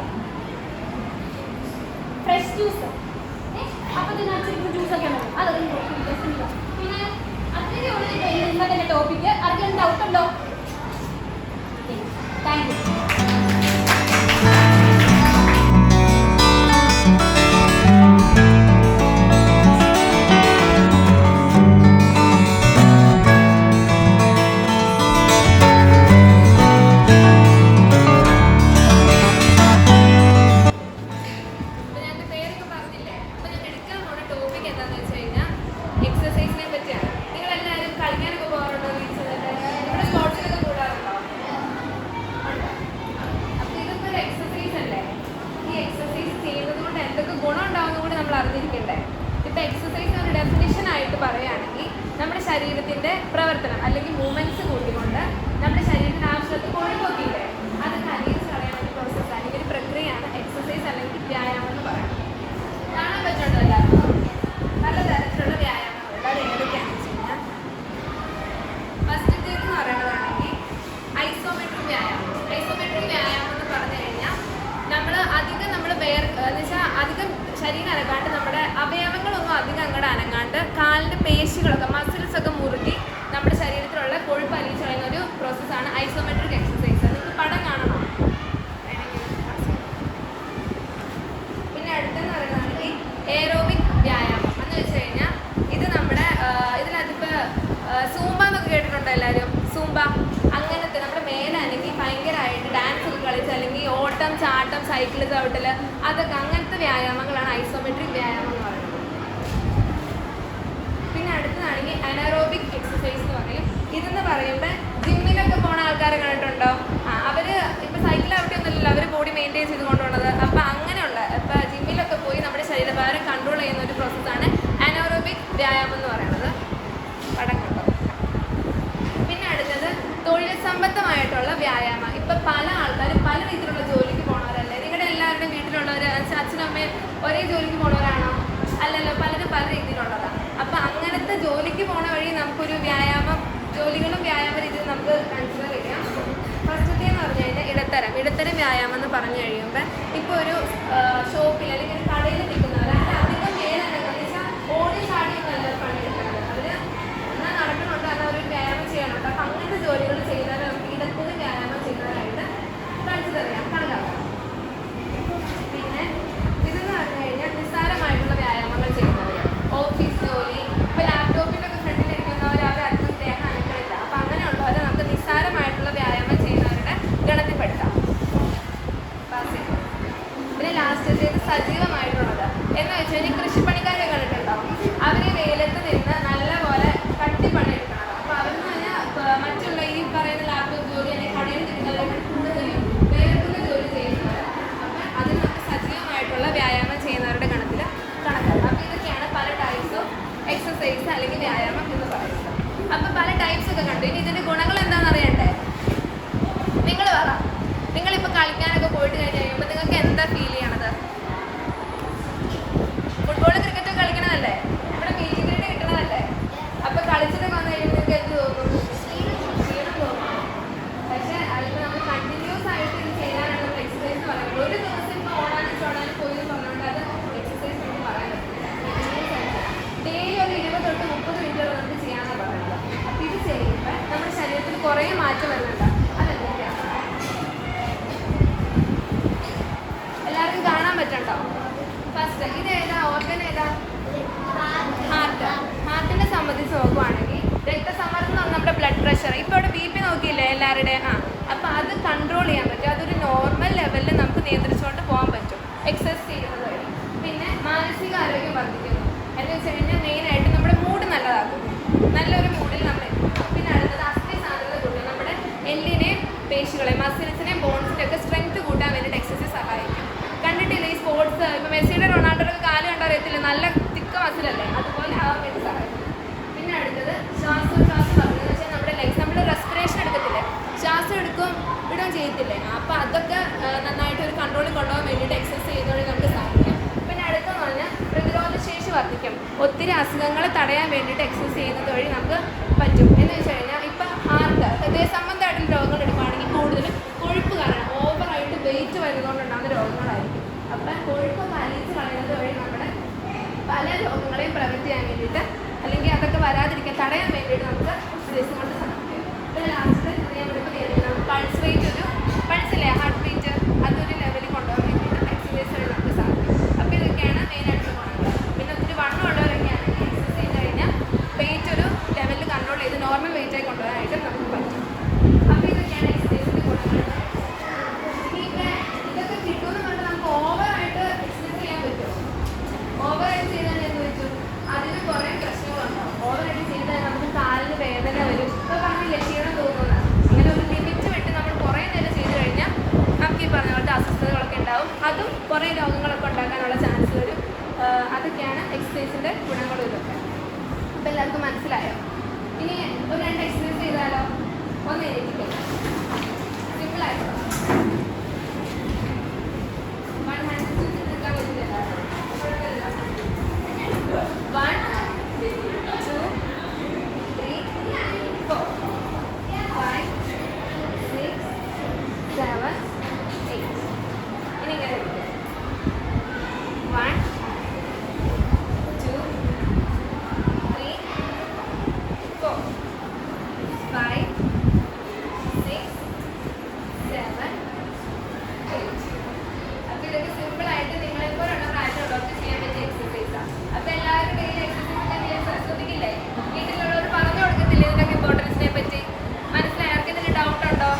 Speaker 3: ഫ്രഷ് ജ്യൂസ് അപ്പോൾ ഇതിനകത്ത് ജ്യൂസൊക്കെ ഉണ്ടാവും, അതൊക്കെ കുടിക്കാൻ ശ്രമിക്കുക. പിന്നെ അത്രയും ഉള്ള ഇന്നത്തെ എൻ്റെ ടോപ്പിക്ക്. ആർക്കും ഡൗട്ട് ഉണ്ടോ? Thank you.
Speaker 4: അറിഞ്ഞിരിക്കണ്ടേ? ഇപ്പം എക്സസൈസ് ഒരു ഡെഫിനിഷനായിട്ട് പറയുകയാണെങ്കിൽ നമ്മുടെ ശരീരത്തിൻ്റെ പ്രവർത്തനം അല്ലെങ്കിൽ മൂവ്മെൻറ്റ്സ് കൂട്ടിക്കൊണ്ട് നമ്മുടെ ശരീരത്തിന് ആവശ്യത്തിൽ കൊഴുപ്പൊക്കെ ഇല്ലേ അത് കരിയിച്ച് കളയാൻ ഒരു പ്രോസസ്സ് അല്ലെങ്കിൽ ഒരു പ്രക്രിയയാണ് എക്സസൈസ് അല്ലെങ്കിൽ വ്യായാമം എന്ന് പറയുന്നത്. കാണാൻ പറ്റുന്നുണ്ടോ എല്ലാവർക്കും? നല്ല തരത്തിലുള്ള വ്യായാമങ്ങളുണ്ട്. അത് ഏതൊക്കെയാണെന്ന് വെച്ച് കഴിഞ്ഞാൽ ഫസ്റ്റത്തേക്ക് എന്ന് പറയുന്നതാണെങ്കിൽ ഐസോമെട്രിക് വ്യായാമം. ഐസോമെട്രിക് വ്യായാമം എന്ന് പറഞ്ഞു കഴിഞ്ഞാൽ നമ്മൾ എന്ന് വെച്ചാൽ അധികം ശരീരം അനങ്ങാണ്ട് നമ്മുടെ അവയവങ്ങളൊന്നും അധികം അങ്ങോട്ട് അനങ്ങാണ്ട് കാലിൻ്റെ പേശികളൊക്കെ മസിൽസ് ഒക്കെ മുറുക്കി നമ്മുടെ ശരീരത്തിലുള്ള കൊഴുപ്പ് അലിയിച്ച് കളയുന്ന ഒരു പ്രോസസ്സാണ് ഐസോമെട്രിക് എക്സസൈസ്. നിങ്ങൾക്ക് പടം കാണണോ? പിന്നെ അടുത്തെന്ന് പറയുകയാണെങ്കിൽ എയറോബിക് വ്യായാമം എന്ന് വെച്ച് കഴിഞ്ഞാൽ ഇത് നമ്മുടെ ഇതിനകത്തിപ്പോൾ സൂംബ എന്നൊക്കെ കേട്ടിട്ടുണ്ടോ എല്ലാവരും? സൂംബ അങ്ങനത്തെ നമ്മുടെ മേലാണെങ്കിൽ ഭയങ്കരമായിട്ട് ഡാൻസ് ഒക്കെ കളിച്ച് അല്ലെങ്കിൽ ഓട്ടം, ചാട്ടം, സൈക്കിൾ ചവിട്ടൽ അതൊക്കെ അങ്ങനത്തെ വ്യായാമങ്ങളാണ് ഐസോമെട്രിക് വ്യായാമം എന്ന് പറയുന്നത്. പിന്നെ അടുത്തതാണെങ്കിൽ അനറോബിക് എക്സസൈസ് എന്ന് പറയും. ഇതെന്ന് പറയുമ്പോൾ ജിമ്മിലൊക്കെ പോണ ആൾക്കാരെ കണ്ടിട്ടുണ്ടോ? അവർ ഇപ്പോൾ സൈക്കിൾ ആവട്ടെയൊന്നുമില്ലല്ലോ, അവർ ബോഡി മെയിൻറ്റെയിൻ ചെയ്ത് കൊണ്ടുപോകുന്നത്. അപ്പോൾ അങ്ങനെയുള്ള ഇപ്പോൾ ജിമ്മിലൊക്കെ പോയി നമ്മുടെ ശരീരഭാരം കൺട്രോൾ ചെയ്യുന്ന ഒരു പ്രോസസ്സാണ് അനറോബിക് വ്യായാമം എന്ന് പറയുന്നത്. പടം കണ്ടോ? പിന്നെ അടുത്തത് തൊഴിൽ കുടുംബത്തമായിട്ടുള്ള വ്യായാമം. ഇപ്പം പല ആൾക്കാരും പല രീതിയിലുള്ള ജോലിക്ക് പോകണവരല്ലേ? നിങ്ങളുടെ എല്ലാവരുടെയും വീട്ടിലുള്ളവർ അച്ഛനും അമ്മയും ഒരേ ജോലിക്ക് പോകണവരാണോ? അല്ലല്ലോ, പലരും പല രീതിയിലുള്ളതാണ്. അപ്പം അങ്ങനത്തെ ജോലിക്ക് പോണ വഴി നമുക്കൊരു വ്യായാമം, ജോലികളും വ്യായാമ രീതിയിൽ നമുക്ക് കൺസിഡർ ചെയ്യാം. ഫസ്റ്റത്തെ എന്ന് പറഞ്ഞു കഴിഞ്ഞാൽ ഇടത്തരം വ്യായാമം എന്ന് പറഞ്ഞു കഴിയുമ്പോൾ ഇപ്പോൾ ഒരു ഷോപ്പിൽ അല്ലെങ്കിൽ ഒരു കടയിൽ നിൽക്കുന്നവർ അധികം വേദനകൾ വെച്ചാൽ ഓടി ചാടിയൊന്നല്ല പണിയെടുക്കുന്നത്. അവർ എന്നാൽ നടക്കുന്നുണ്ട്, എന്നാൽ അവർ വ്യായാമം ചെയ്യാനുണ്ട്. അപ്പം അങ്ങനത്തെ ജോലികൾ ചെയ്യുന്നവർ നമുക്ക് ഇടത്തരം വ്യായാമം ചെയ്യുന്നവരായിട്ട് കൺസിഡർ ചെയ്യാം, കണക്കാക്കാം. പിന്നെ ഇതെന്ന് പറഞ്ഞു കഴിഞ്ഞാൽ നിസ്സാരമായിട്ടുള്ള വ്യായാമങ്ങൾ ചെയ്യുന്നവർ, ഓഫീസ് ജോലി, ഇപ്പോൾ ലാപ്ടോപ്പിൻ്റെ ഒക്കെ ഫ്രണ്ടിലിരിക്കുന്നവർ അവർ അധികം ദേഹം അനക്കണില്ല. അപ്പം അങ്ങനെയുള്ളവരെ നമുക്ക് നിസ്സാരമായിട്ടുള്ള വ്യായാമം ചെയ്യുന്നവരുടെ ഗണത്തിൽപ്പെടുത്താം. പിന്നെ ലാസ്റ്റത്തേത് സജീവമായിട്ടുള്ളത് എന്ന് വെച്ച് കഴിഞ്ഞാൽ കൃഷിപ്പണിക്കാരെ കണ്ടിട്ടുണ്ടാവും. അവർ വെയിലത്ത് നിന്ന് നല്ലപോലെ കട്ടിപ്പണിയെടുക്കണം. അപ്പോൾ അവരെന്ന് പറഞ്ഞാൽ മറ്റുള്ള ഈ പറയുന്ന ലാപ്ടോപ്പ് ജോലി അല്ലെങ്കിൽ കടയിൽ നിൽക്കുന്നവരെ കൂടുതലും വേർക്കുന്ന ജോലി ചെയ്യുന്നവർ. അപ്പം അതിന് നമുക്ക് സജീവമായിട്ടുള്ള വ്യായാമം ചെയ്യുന്നവരുടെ ഗണത്തിൽ കണക്കാക്കാം. അപ്പോൾ ഇതൊക്കെയാണ് പല ടൈപ്സ് ഓഫ് എക്സസൈസ് അല്ലെങ്കിൽ വ്യായാമം എന്ന് പറയുന്നത്. അപ്പം പല ടൈപ്സ് ഒക്കെ കണ്ടു. ഇനി ഇതിൻ്റെ ഗുണങ്ങൾ എന്താണെന്ന് അറിയണ്ടേ? നിങ്ങൾ പറ. നിങ്ങളിപ്പോൾ കളിക്കാനൊക്കെ പോയിട്ട് കഴിഞ്ഞ് കഴിയുമ്പോൾ നിങ്ങൾക്ക് എന്താ ഫീൽ ചെയ്യണത്? ഫുട്ബോൾ ക്രിക്കറ്റ് കളിക്കണതല്ലേ? ഇവിടെ പീച്ച് പീരീഡ് കിട്ടണതല്ലേ? അപ്പോൾ കളിച്ചിട്ടൊക്കെ വന്നു കഴിയുമ്പോൾ നിങ്ങൾക്ക് എന്ത് തോന്നും? ക്ഷീണം തോന്നും. പക്ഷേ അതിപ്പോൾ നമ്മൾ കണ്ടിന്യൂസ് ആയിട്ട് ഇത് ചെയ്യാനാണ് നമ്മൾ എക്സസൈസ് എന്ന് പറയുന്നത്. ഒരു ദിവസം ഇപ്പോൾ ഓടാനും ചോടാനും പോയി എന്ന് പറഞ്ഞുകൊണ്ട് അത് എക്സസൈസ് നമുക്ക് പറയാൻ പറ്റില്ല. ഡെയിലി ഒരു 20 തൊട്ട് 30 മിനിറ്റ് വരെ നമുക്ക് ചെയ്യാനാണ് പറയുന്നത്. അപ്പോൾ ഇത് ചെയ്യുമ്പോൾ നമ്മുടെ ശരീരത്തിൽ കുറേ മാറ്റം വരുന്നുണ്ട്. അതെന്തൊക്കെയാണ് എല്ലാവർക്കും കാണാൻ പറ്റണ്ടോ? ഫസ്റ്റ് ഇതേതാ ഓർഗൻ? ഏതാ? ഹാർട്ടിനെ സംബന്ധിച്ച് നോക്കുവാണെങ്കിൽ രക്തസമ്മർദ്ദം നമ്മുടെ ബ്ലഡ് പ്രഷർ, ഇപ്പോൾ ഇവിടെ BP നോക്കിയില്ലേ എല്ലാവരുടെയും? അപ്പോൾ അത് കൺട്രോൾ ചെയ്യാൻ പറ്റും. അതൊരു നോർമൽ ലെവലിൽ നമുക്ക് നിയന്ത്രിച്ചുകൊണ്ട് പോകാൻ പറ്റും എക്സസൈസ് ചെയ്യുന്നത് വഴി. പിന്നെ മാനസിക ആരോഗ്യം വർദ്ധിക്കുന്നു എന്ന് വെച്ച് കഴിഞ്ഞാൽ മെയിനായിട്ട് നമ്മുടെ മൂഡ് നല്ലതാക്കും. നല്ലൊരു മൂഡിൽ നമ്മൾ. പിന്നെ അടുത്തത് അസ്ഥി സാന്ദ്രത കൂട്ടും. നമ്മുടെ എല്ലിനെയും പേശികളെയും മസിൽസിനെയും ബോൺസിൻ്റെ ഒക്കെ സ്ട്രെങ്ത് കൂട്ടാൻ വേണ്ടിയിട്ട് എക്സസൈസ് സഹായിക്കും. കണ്ടിട്ടില്ലേ ഈ സ്പോർട്സ്? ഇപ്പോൾ മെസ്സിയുടെ റൊണാൾഡോയുടെ കാല് കണ്ടാൽ അറിയത്തില്ല, നല്ല തിക്ക മസിലല്ലേ? അതുപോലെ ആവാൻ വേണ്ടി സഹായിക്കും. പിന്നെ അടുത്തത് ശ്വാസോച്ഛ്വാസം പറഞ്ഞതെന്ന് വെച്ചാൽ നമ്മുടെ ലൈഫ്, നമ്മൾ റെസ്പിറേഷൻ എടുക്കത്തില്ലേ, ശ്വാസം എടുക്കും ഇടുകയും ചെയ്യത്തില്ലേ? അപ്പോൾ അതൊക്കെ നന്നായിട്ട് ഒരു കൺട്രോളിൽ കൊണ്ടുപോകാൻ വേണ്ടിയിട്ട് എക്സസൈസ് ചെയ്യുന്നതുകൊണ്ട് നമുക്ക് സാധിക്കും. പിന്നെ അടുത്തെന്ന് പറഞ്ഞാൽ പ്രതിരോധശേഷി വർദ്ധിക്കും. ഒത്തിരി അസുഖങ്ങളെ തടയാൻ വേണ്ടിയിട്ട് എക്സസൈസ് ചെയ്യുന്നത് വഴി നമുക്ക് പറ്റും. എന്ന് വെച്ച് കഴിഞ്ഞാൽ ഇപ്പം ഹാർട്ട്, ഹൃദയ സംബന്ധമായിട്ടുള്ള രോഗങ്ങൾ എടുക്കുകയാണെങ്കിൽ കൂടുതലും കൊഴുപ്പ് കാരണം ഓവറായിട്ട് വെയിറ്റ് വരുന്നതുകൊണ്ടുണ്ടാകുന്ന രോഗങ്ങളായിരിക്കും. അപ്പം കൊഴുപ്പ് വലിച്ച് കളയുന്നത് വഴി നമ്മുടെ പല രോഗങ്ങളെയും പ്രവൃത്തി ചെയ്യാൻ വേണ്ടിയിട്ട് അല്ലെങ്കിൽ അതൊക്കെ വരാതിരിക്കാൻ തടയാൻ വേണ്ടിയിട്ട് നമുക്ക് എക്സസൈസ് കൊണ്ട് സാധിക്കും. പിന്നെ ലാസ്റ്റ് നമ്മളിപ്പോൾ കേൾക്കുന്നത് പൾസ് റേറ്റ്, ഒരു പൾസില്ലേ ഹാർട്ട് ബീറ്റ്, അതൊരു ലെവലിൽ കൊണ്ടുപോകാൻ വേണ്ടിയിട്ട് എക്സസൈസ് വഴി നമുക്ക് സാധിക്കും. അപ്പോൾ ഇതൊക്കെയാണ് മെയിനായിട്ട് ഗുണങ്ങൾ. പിന്നെ ഒത്തിരി വണ്ണമുള്ളവരൊക്കെയാണെങ്കിൽ എക്സസൈസ് ചെയ്ത് കഴിഞ്ഞാൽ വെയിറ്റ് ഒരു ലെവലിൽ കൺട്രോൾ ചെയ്ത് നോർമൽ വെയിറ്റായി കൊണ്ടുപോകാനായിട്ട് നമുക്ക് പറ്റും. അപ്പോൾ ഇതൊക്കെയാണ് എക്സസൈസിൻ്റെ ഗുണങ്ങൾ. ഇനിയിപ്പോൾ ഇതൊക്കെ കിട്ടുമെന്ന് പറഞ്ഞാൽ നമുക്ക് ഓവറായിട്ട് എക്സസൈസ് ചെയ്യാൻ പറ്റുമോ? ഓവറായിട്ട് ചെയ്താൽ എന്ത് പറ്റും? അതിന് കുറേ പ്രശ്നങ്ങളുണ്ടാവും. ഓവറായിട്ട് ചെയ്താൽ നമുക്ക് കാലിന് വേദന വരും. ഇപ്പോൾ പറഞ്ഞില്ലേ ക്ഷീണം തോന്നുന്നത്. അങ്ങനെ ഒരു ലിമിറ്റ് വിട്ട് നമ്മൾ കുറേ നേരം ചെയ്ത് കഴിഞ്ഞാൽ നമുക്ക് ഈ പറഞ്ഞ പോലത്തെ അസ്വസ്ഥതകളൊക്കെ ഉണ്ടാവും. അതും കുറേ രോഗങ്ങളൊക്കെ ഉണ്ടാക്കാനുള്ള ചാൻസ് വരും. അതൊക്കെയാണ് എക്സസൈസിൻ്റെ ഗുണങ്ങളും ഇതൊക്കെ. അപ്പോൾ എല്ലാവർക്കും മനസ്സിലായോ? ഇനി ഒരു 2 എക്സസൈസ് ചെയ്താലോ? ഒന്ന് എഴുതിക്കോ, സിമ്പിളായിട്ടുള്ള 1 ഹാൻഡ് നിൽക്കാൻ പറ്റില്ല. 1 2 3 4 5 6 7 8. ഇനി ഇങ്ങനെ 1 2 3 4 5 6 7 8. അപ്പോൾ ഇതൊക്കെ സിമ്പിളായിട്ട് നിങ്ങളെപ്പോലുള്ള പ്രായമുള്ളവർക്ക് ചെയ്യാൻ പറ്റിയ എക്സസൈസാണ്. അപ്പോൾ എല്ലാവരും ഡെയിലി എക്സസൈസ് ചെയ്യാൻ ശ്രദ്ധിക്കില്ലേ? വീട്ടിലുള്ളവർ പറഞ്ഞു കൊടുക്കത്തില്ലേ ഇതിൻ്റെയൊക്കെ ഇമ്പോർട്ടൻസിനെ പറ്റി? മനസ്സിലായി? ആർക്കും ഇതിന് ഡൗട്ട് ഉണ്ടോ?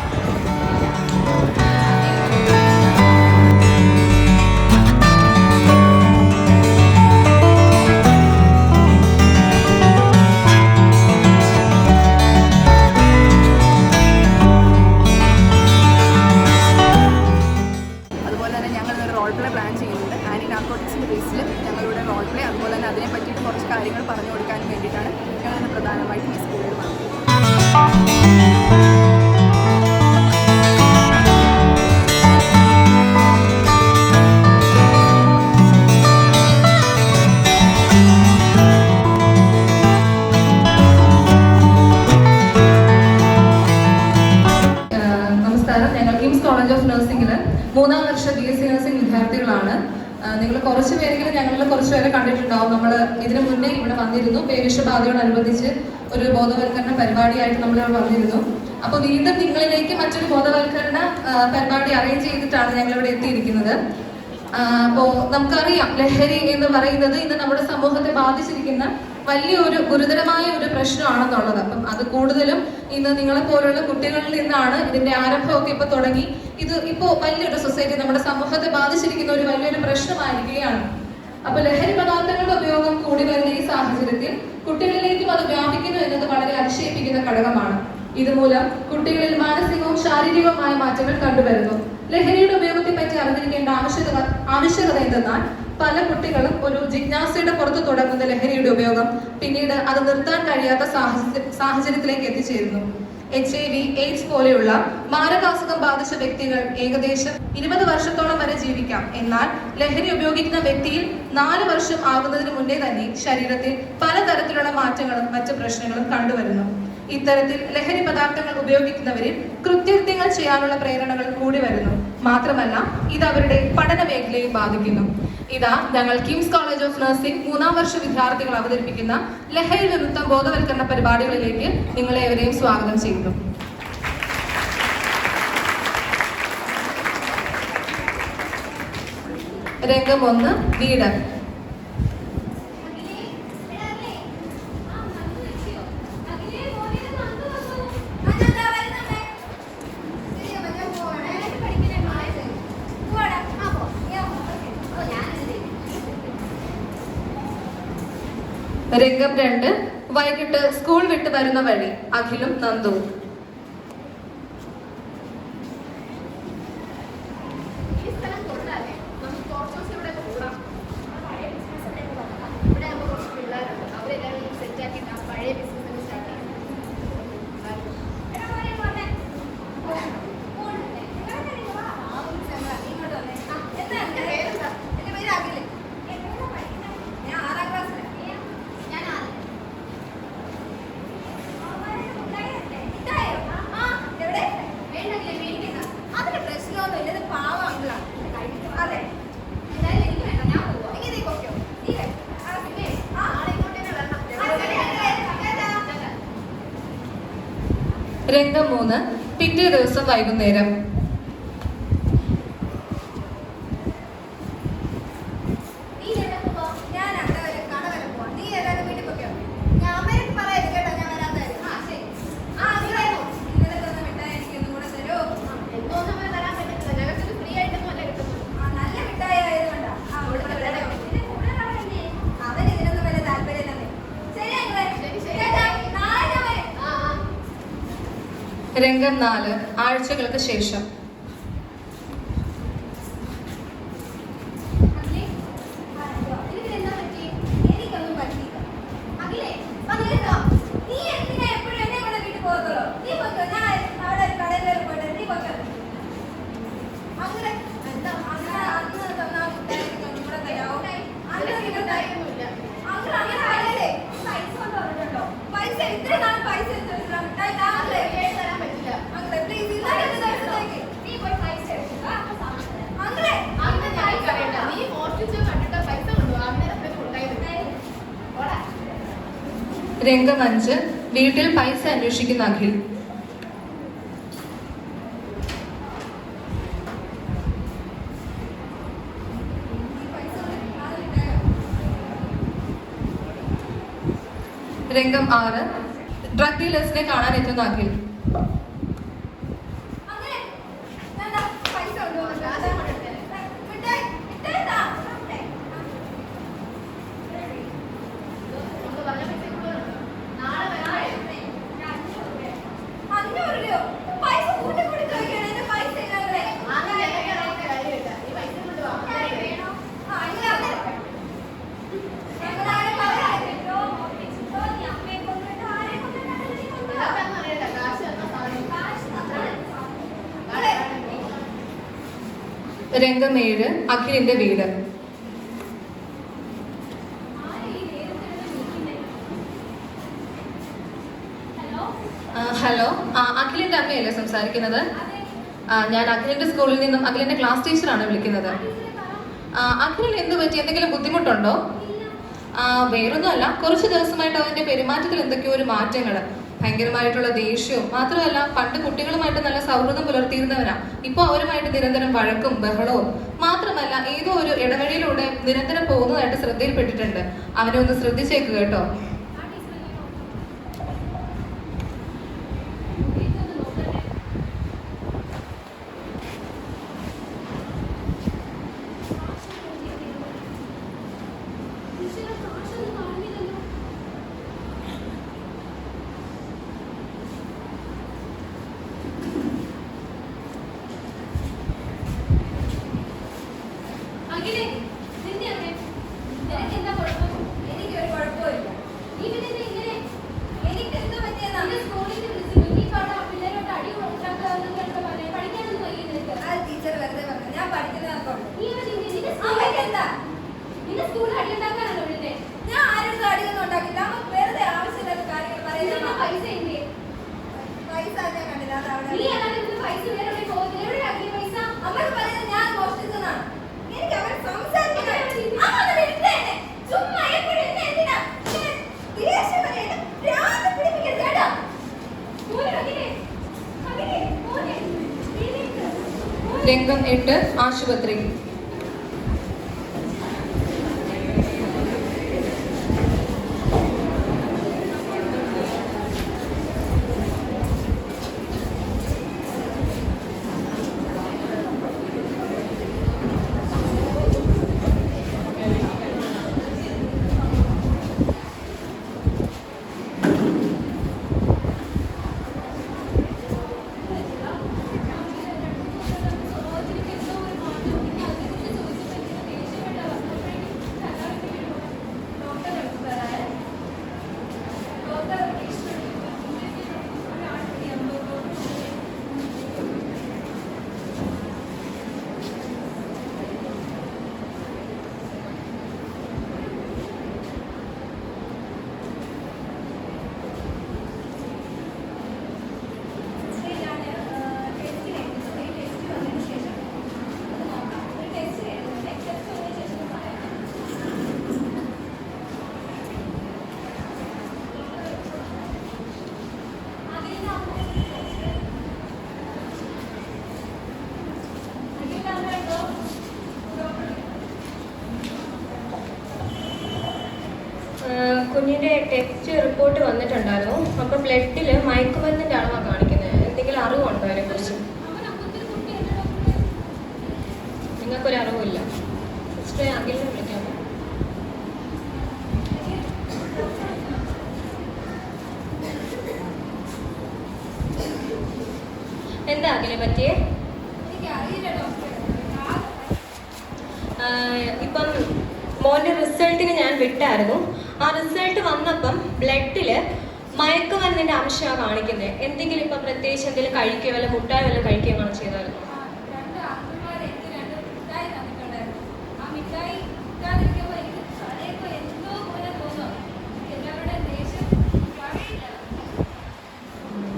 Speaker 1: അതുപോലെ തന്നെ ഞങ്ങളൊരു റോൾ പ്ലേ പ്ലാൻ ചെയ്യുന്നുണ്ട്. ആൻറ്റി നാർക്കോട്ടിക്സിൻ്റെ ബേസിൽ ഞങ്ങളുടെ റോൾ പ്ലേ, അതുപോലെ തന്നെ അതിനെ പറ്റിയിട്ട് കുറച്ച് കാര്യങ്ങൾ പറഞ്ഞു കൊടുക്കാനും വേണ്ടിയിട്ടാണ് ഞങ്ങളിന്ന് പ്രധാനമായിട്ടും ഈ സ്കൂളിൽ വന്നത്.
Speaker 5: 3ാം വർഷ BSc നഴ്സിംഗ് വിദ്യാർത്ഥികളാണ്. നിങ്ങൾ കുറച്ച് പേരെങ്കിലും ഞങ്ങളിൽ കുറച്ച് പേരെ കണ്ടിട്ടുണ്ടാവും. നമ്മൾ ഇതിനു മുന്നേ ഇവിടെ വന്നിരുന്നു. പേവിഷബാധയോടനുബന്ധിച്ച് ഒരു ബോധവൽക്കരണ പരിപാടിയായിട്ട് നമ്മൾ ഇവിടെ വന്നിരുന്നു. അപ്പോൾ വീണ്ടും നിങ്ങളിലേക്ക് മറ്റൊരു ബോധവൽക്കരണ പരിപാടി അറേഞ്ച് ചെയ്തിട്ടാണ് ഞങ്ങൾ ഇവിടെ എത്തിയിരിക്കുന്നത്. അപ്പോൾ നമുക്കറിയാം, ലഹരി എന്ന് പറയുന്നത് ഇന്ന് നമ്മുടെ സമൂഹത്തെ ബാധിച്ചിരിക്കുന്ന വലിയൊരു ഗുരുതരമായ ഒരു പ്രശ്നമാണെന്നുള്ളത്. അപ്പം അത് കൂടുതലും ഇന്ന് നിങ്ങളെ പോലുള്ള കുട്ടികളിൽ നിന്നാണ് ഇതിന്റെ ആരംഭമൊക്കെ ഇപ്പൊ തുടങ്ങി. ഇത് ഇപ്പോ വലിയൊരു സൊസൈറ്റി നമ്മുടെ സമൂഹത്തെ ബാധിച്ചിരിക്കുന്ന ഒരു വലിയൊരു പ്രശ്നമായിരിക്കുകയാണ്. അപ്പൊ ലഹരി പദാർത്ഥങ്ങളുടെ ഉപയോഗം കൂടി വരുന്ന ഈ സാഹചര്യത്തിൽ കുട്ടികളിലേക്കും അത് വ്യാപിക്കുന്നു എന്നത് വളരെ അതിശയിപ്പിക്കുന്ന ഘടകമാണ്. ഇതുമൂലം കുട്ടികളിൽ മാനസികവും ശാരീരികവുമായ മാറ്റങ്ങൾ കണ്ടുവരുന്നു. ലഹരിയുടെ ഉപയോഗത്തെ പറ്റി അറിഞ്ഞിരിക്കേണ്ട ആവശ്യകത എന്തെന്നാൽ, പല കുട്ടികളും ഒരു ജിജ്ഞാസയുടെ പുറത്ത് തുടങ്ങുന്ന ലഹരിയുടെ ഉപയോഗം പിന്നീട് അത് നിർത്താൻ കഴിയാത്ത സാഹചര്യത്തിലേക്ക് എത്തിച്ചേരുന്നു. HIV, AIDS പോലെയുള്ള മാരകാസുഖം ബാധിച്ച വ്യക്തികൾ ഏകദേശം 20 വർഷത്തോളം വരെ ജീവിക്കാം. എന്നാൽ ലഹരി ഉപയോഗിക്കുന്ന വ്യക്തിയിൽ 4 വർഷം ആകുന്നതിന് മുന്നേ തന്നെ ശരീരത്തിൽ പലതരത്തിലുള്ള മാറ്റങ്ങളും മറ്റു പ്രശ്നങ്ങളും കണ്ടുവരുന്നു. ഇത്തരത്തിൽ ലഹരി പദാർത്ഥങ്ങൾ ഉപയോഗിക്കുന്നവരിൽ കൃത്യങ്ങൾ ചെയ്യാനുള്ള പ്രേരണകൾ കൂടി വരുന്നു. മാത്രമല്ല, ഇത് അവരുടെ പഠന മേഖലയും ബാധിക്കുന്നു. ഇതാ ഞങ്ങൾ കിംസ് കോളേജ് ഓഫ് നഴ്സിംഗ് 3ാം വർഷ വിദ്യാർത്ഥികൾ അവതരിപ്പിക്കുന്ന ലഹരി വിരുദ്ധ ബോധവൽക്കരണ പരിപാടികളിലേക്ക് നിങ്ങളേവരെയും സ്വാഗതം ചെയ്യുന്നു. രംഗം 1, വീട്. രംഗം 2, വൈകിട്ട് സ്കൂൾ വിട്ട് വരുന്ന വഴി. അഖിലും നന്ദുവും. രംഗം 3, പിറ്റേ ദിവസം വൈകുന്നേരം. രംഗം 4, ആഴ്ചകൾക്ക് ശേഷം. രംഗം 5, വീട്ടിൽ പൈസ അന്വേഷിക്കുന്ന അഖിൽ. രംഗം 6, ഡ്രഗ് ഡീലേഴ്സിനെ കാണാൻ എത്തുന്ന അഖിൽ. രംഗം 7, അഖിലിന്റെ വീട്. ഹലോ, അഖിലിന്റെ അമ്മയല്ലേ സംസാരിക്കുന്നത്? ഞാൻ അഖിലിന്റെ സ്കൂളിൽ നിന്നും അഖിലിന്റെ ക്ലാസ് ടീച്ചറാണ് വിളിക്കുന്നത്. അഖിലിന് എന്ത് പറ്റി? എന്തെങ്കിലും ബുദ്ധിമുട്ടുണ്ടോ? വേറൊന്നുമല്ല, കുറച്ച് ദിവസമായിട്ട് അവന്റെ പെരുമാറ്റത്തിൽ എന്തൊക്കെയോ ഒരു മാറ്റങ്ങൾ, ഭയങ്കരമായിട്ടുള്ള ദേഷ്യവും, മാത്രമല്ല പണ്ട് കുട്ടികളുമായിട്ട് നല്ല സൗഹൃദം പുലർത്തിയിരുന്നവരാ. ഇപ്പോൾ അവരുമായിട്ട് നിരന്തരം വഴക്കും ബഹളവും, മാത്രമല്ല ഏതോ ഒരു ഇടവഴിയിലൂടെ നിരന്തരം പോകുന്നതായിട്ട് ശ്രദ്ധയിൽപ്പെട്ടിട്ടുണ്ട്. അവനെ ഒന്ന് ശ്രദ്ധിച്ചേക്ക് കേട്ടോ. രംഗം 8 ആശുപത്രി.
Speaker 6: കുഞ്ഞിൻ്റെ ടെസ്റ്റ് റിപ്പോർട്ട് വന്നിട്ടുണ്ടായിരുന്നു. അപ്പോൾ ബ്ലഡിൽ മയക്കുമരുന്നിൻ്റെ അളവാണ് കാണിക്കുന്നത്. എന്തെങ്കിലും അറിവുണ്ടോ അതിനെക്കുറിച്ച്? നിങ്ങൾക്കൊരു അറിവില്ല. സിസ്റ്ററെ അഖിലിനെ വിളിക്കാമോ? എന്താ അഖിലെ പറ്റിയേ? ഇപ്പം മോൻ്റെ റിസൾട്ടിന് ഞാൻ വിട്ടായിരുന്നു. ആ റിസൾട്ട് വന്നപ്പം ബ്ലഡിൽ മയക്കുമരുന്നിൻ്റെ അംശമാണ് കാണിക്കുന്നത്. എന്തെങ്കിലും ഇപ്പം പ്രത്യേകിച്ച് എന്തെങ്കിലും കഴിക്കുകയോ വല്ല മുട്ടായി വല്ല കഴിക്കുകയാണ് ചെയ്തായിരുന്നു?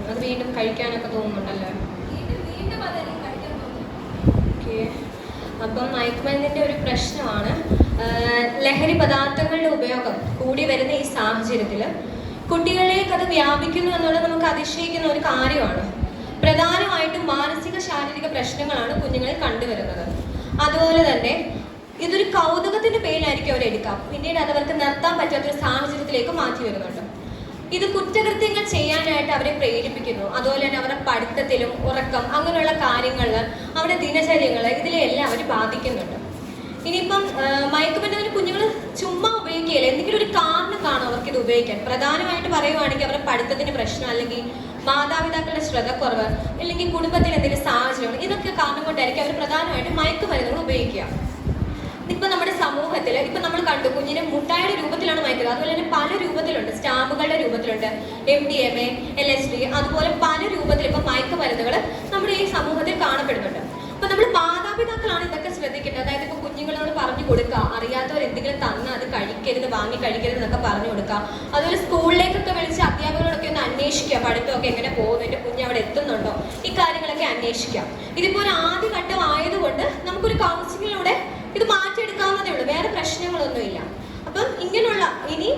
Speaker 6: അത് വീണ്ടും കഴിക്കാനൊക്കെ തോന്നുന്നുണ്ടല്ലോ. ഓക്കെ, അപ്പം മയക്കുമരുന്നിൻ്റെ ഒരു പ്രശ്നമാണ്. ലഹരി പദാർത്ഥങ്ങളുടെ ഉപയോഗം കൂടി വരുന്ന ഈ സാഹചര്യത്തിൽ കുട്ടികളിലേക്ക് അത് വ്യാപിക്കുന്നു എന്നുള്ളത് നമുക്ക് അതിശയിക്കുന്ന ഒരു കാര്യമാണ്. പ്രധാനമായിട്ടും മാനസിക ശാരീരിക പ്രശ്നങ്ങളാണ് കുഞ്ഞുങ്ങളിൽ കണ്ടുവരുന്നത്. അതുപോലെ തന്നെ ഇതൊരു കൗതുകത്തിന്റെ പേരിലായിരിക്കും അവരെടുക്കാം. പിന്നീട് അത് അവർക്ക് നിർത്താൻ പറ്റാത്തൊരു സാഹചര്യത്തിലേക്ക് മാറ്റി വരുന്നുണ്ട്. ഇത് കുറ്റകൃത്യങ്ങൾ ചെയ്യാനായിട്ട് അവരെ പ്രേരിപ്പിക്കുന്നു. അതുപോലെ തന്നെ അവരുടെ പഠിത്തത്തിലും ഉറക്കം അങ്ങനെയുള്ള കാര്യങ്ങളിൽ അവരുടെ ദിനചര്യങ്ങൾ ഇതിലെല്ലാം അവർ ബാധിക്കുന്നുണ്ട്. ഇനിയിപ്പം മയക്കുമരുന്നിന് കുഞ്ഞുങ്ങൾ ചുമ്മാ ഉപയോഗിക്കുകയില്ല, എന്തെങ്കിലും ഒരു കാരണം കാണും അവർക്ക് ഇത് ഉപയോഗിക്കാൻ. പ്രധാനമായിട്ട് പറയുവാണെങ്കിൽ അവരുടെ പഠിത്തത്തിന് പ്രശ്നം, അല്ലെങ്കിൽ മാതാപിതാക്കളുടെ ശ്രദ്ധക്കുറവ്, അല്ലെങ്കിൽ കുടുംബത്തിൽ എന്തെങ്കിലും സാഹചര്യങ്ങൾ, ഇതൊക്കെ കാരണം കൊണ്ടായിരിക്കും അവർ പ്രധാനമായിട്ടും മയക്കുമരുന്നുകൾ ഉപയോഗിക്കുക. ഇപ്പം നമ്മുടെ സമൂഹത്തിൽ ഇപ്പം നമ്മൾ കണ്ടു കുഞ്ഞിനെ മുട്ടായുടെ രൂപത്തിലാണ് മയക്കുന്നത്. അതുപോലെ തന്നെ പല രൂപത്തിലുണ്ട്, സ്റ്റാമ്പുകളുടെ രൂപത്തിലുണ്ട്, MDMA, LSD, അതുപോലെ പല രൂപത്തിൽ ഇപ്പം മയക്കുമരുന്നുകൾ നമ്മുടെ ഈ സമൂഹത്തിൽ കാണപ്പെടുന്നുണ്ട്. അപ്പം നമ്മൾ മാതാപിതാക്കളാണ് ഇതൊക്കെ ശ്രദ്ധിക്കേണ്ടത്. അതായത് ഇപ്പോൾ കുഞ്ഞുങ്ങൾ കുഞ്ഞുങ്ങളോട് പറഞ്ഞു കൊടുക്കുക, അറിയാത്തവർ എന്തെങ്കിലും തന്നാൽ അത് കഴിക്കരുത്, വാങ്ങി കഴിക്കരുത് എന്നൊക്കെ പറഞ്ഞു കൊടുക്കുക. അതുപോലെ സ്കൂളിലേക്കൊക്കെ വിളിച്ച് അധ്യാപകരോടൊക്കെ ഒന്ന് അന്വേഷിക്കുക, പഠിത്തമൊക്കെ എങ്ങനെ പോകുന്നു, എൻ്റെ കുഞ്ഞ് അവിടെ എത്തുന്നുണ്ടോ, ഈ കാര്യങ്ങളൊക്കെ അന്വേഷിക്കാം. ഇതിപ്പോൾ ഒരു ആദ്യ ഘട്ടം ആയതുകൊണ്ട് നമുക്കൊരു കൗൺസിലിങ്ങിലൂടെ ഇത് മാറ്റിയെടുക്കാവുന്നതേ ഉള്ളൂ, വേറെ പ്രശ്നങ്ങളൊന്നുമില്ല. അപ്പം ഇങ്ങനെയുള്ള ഇനി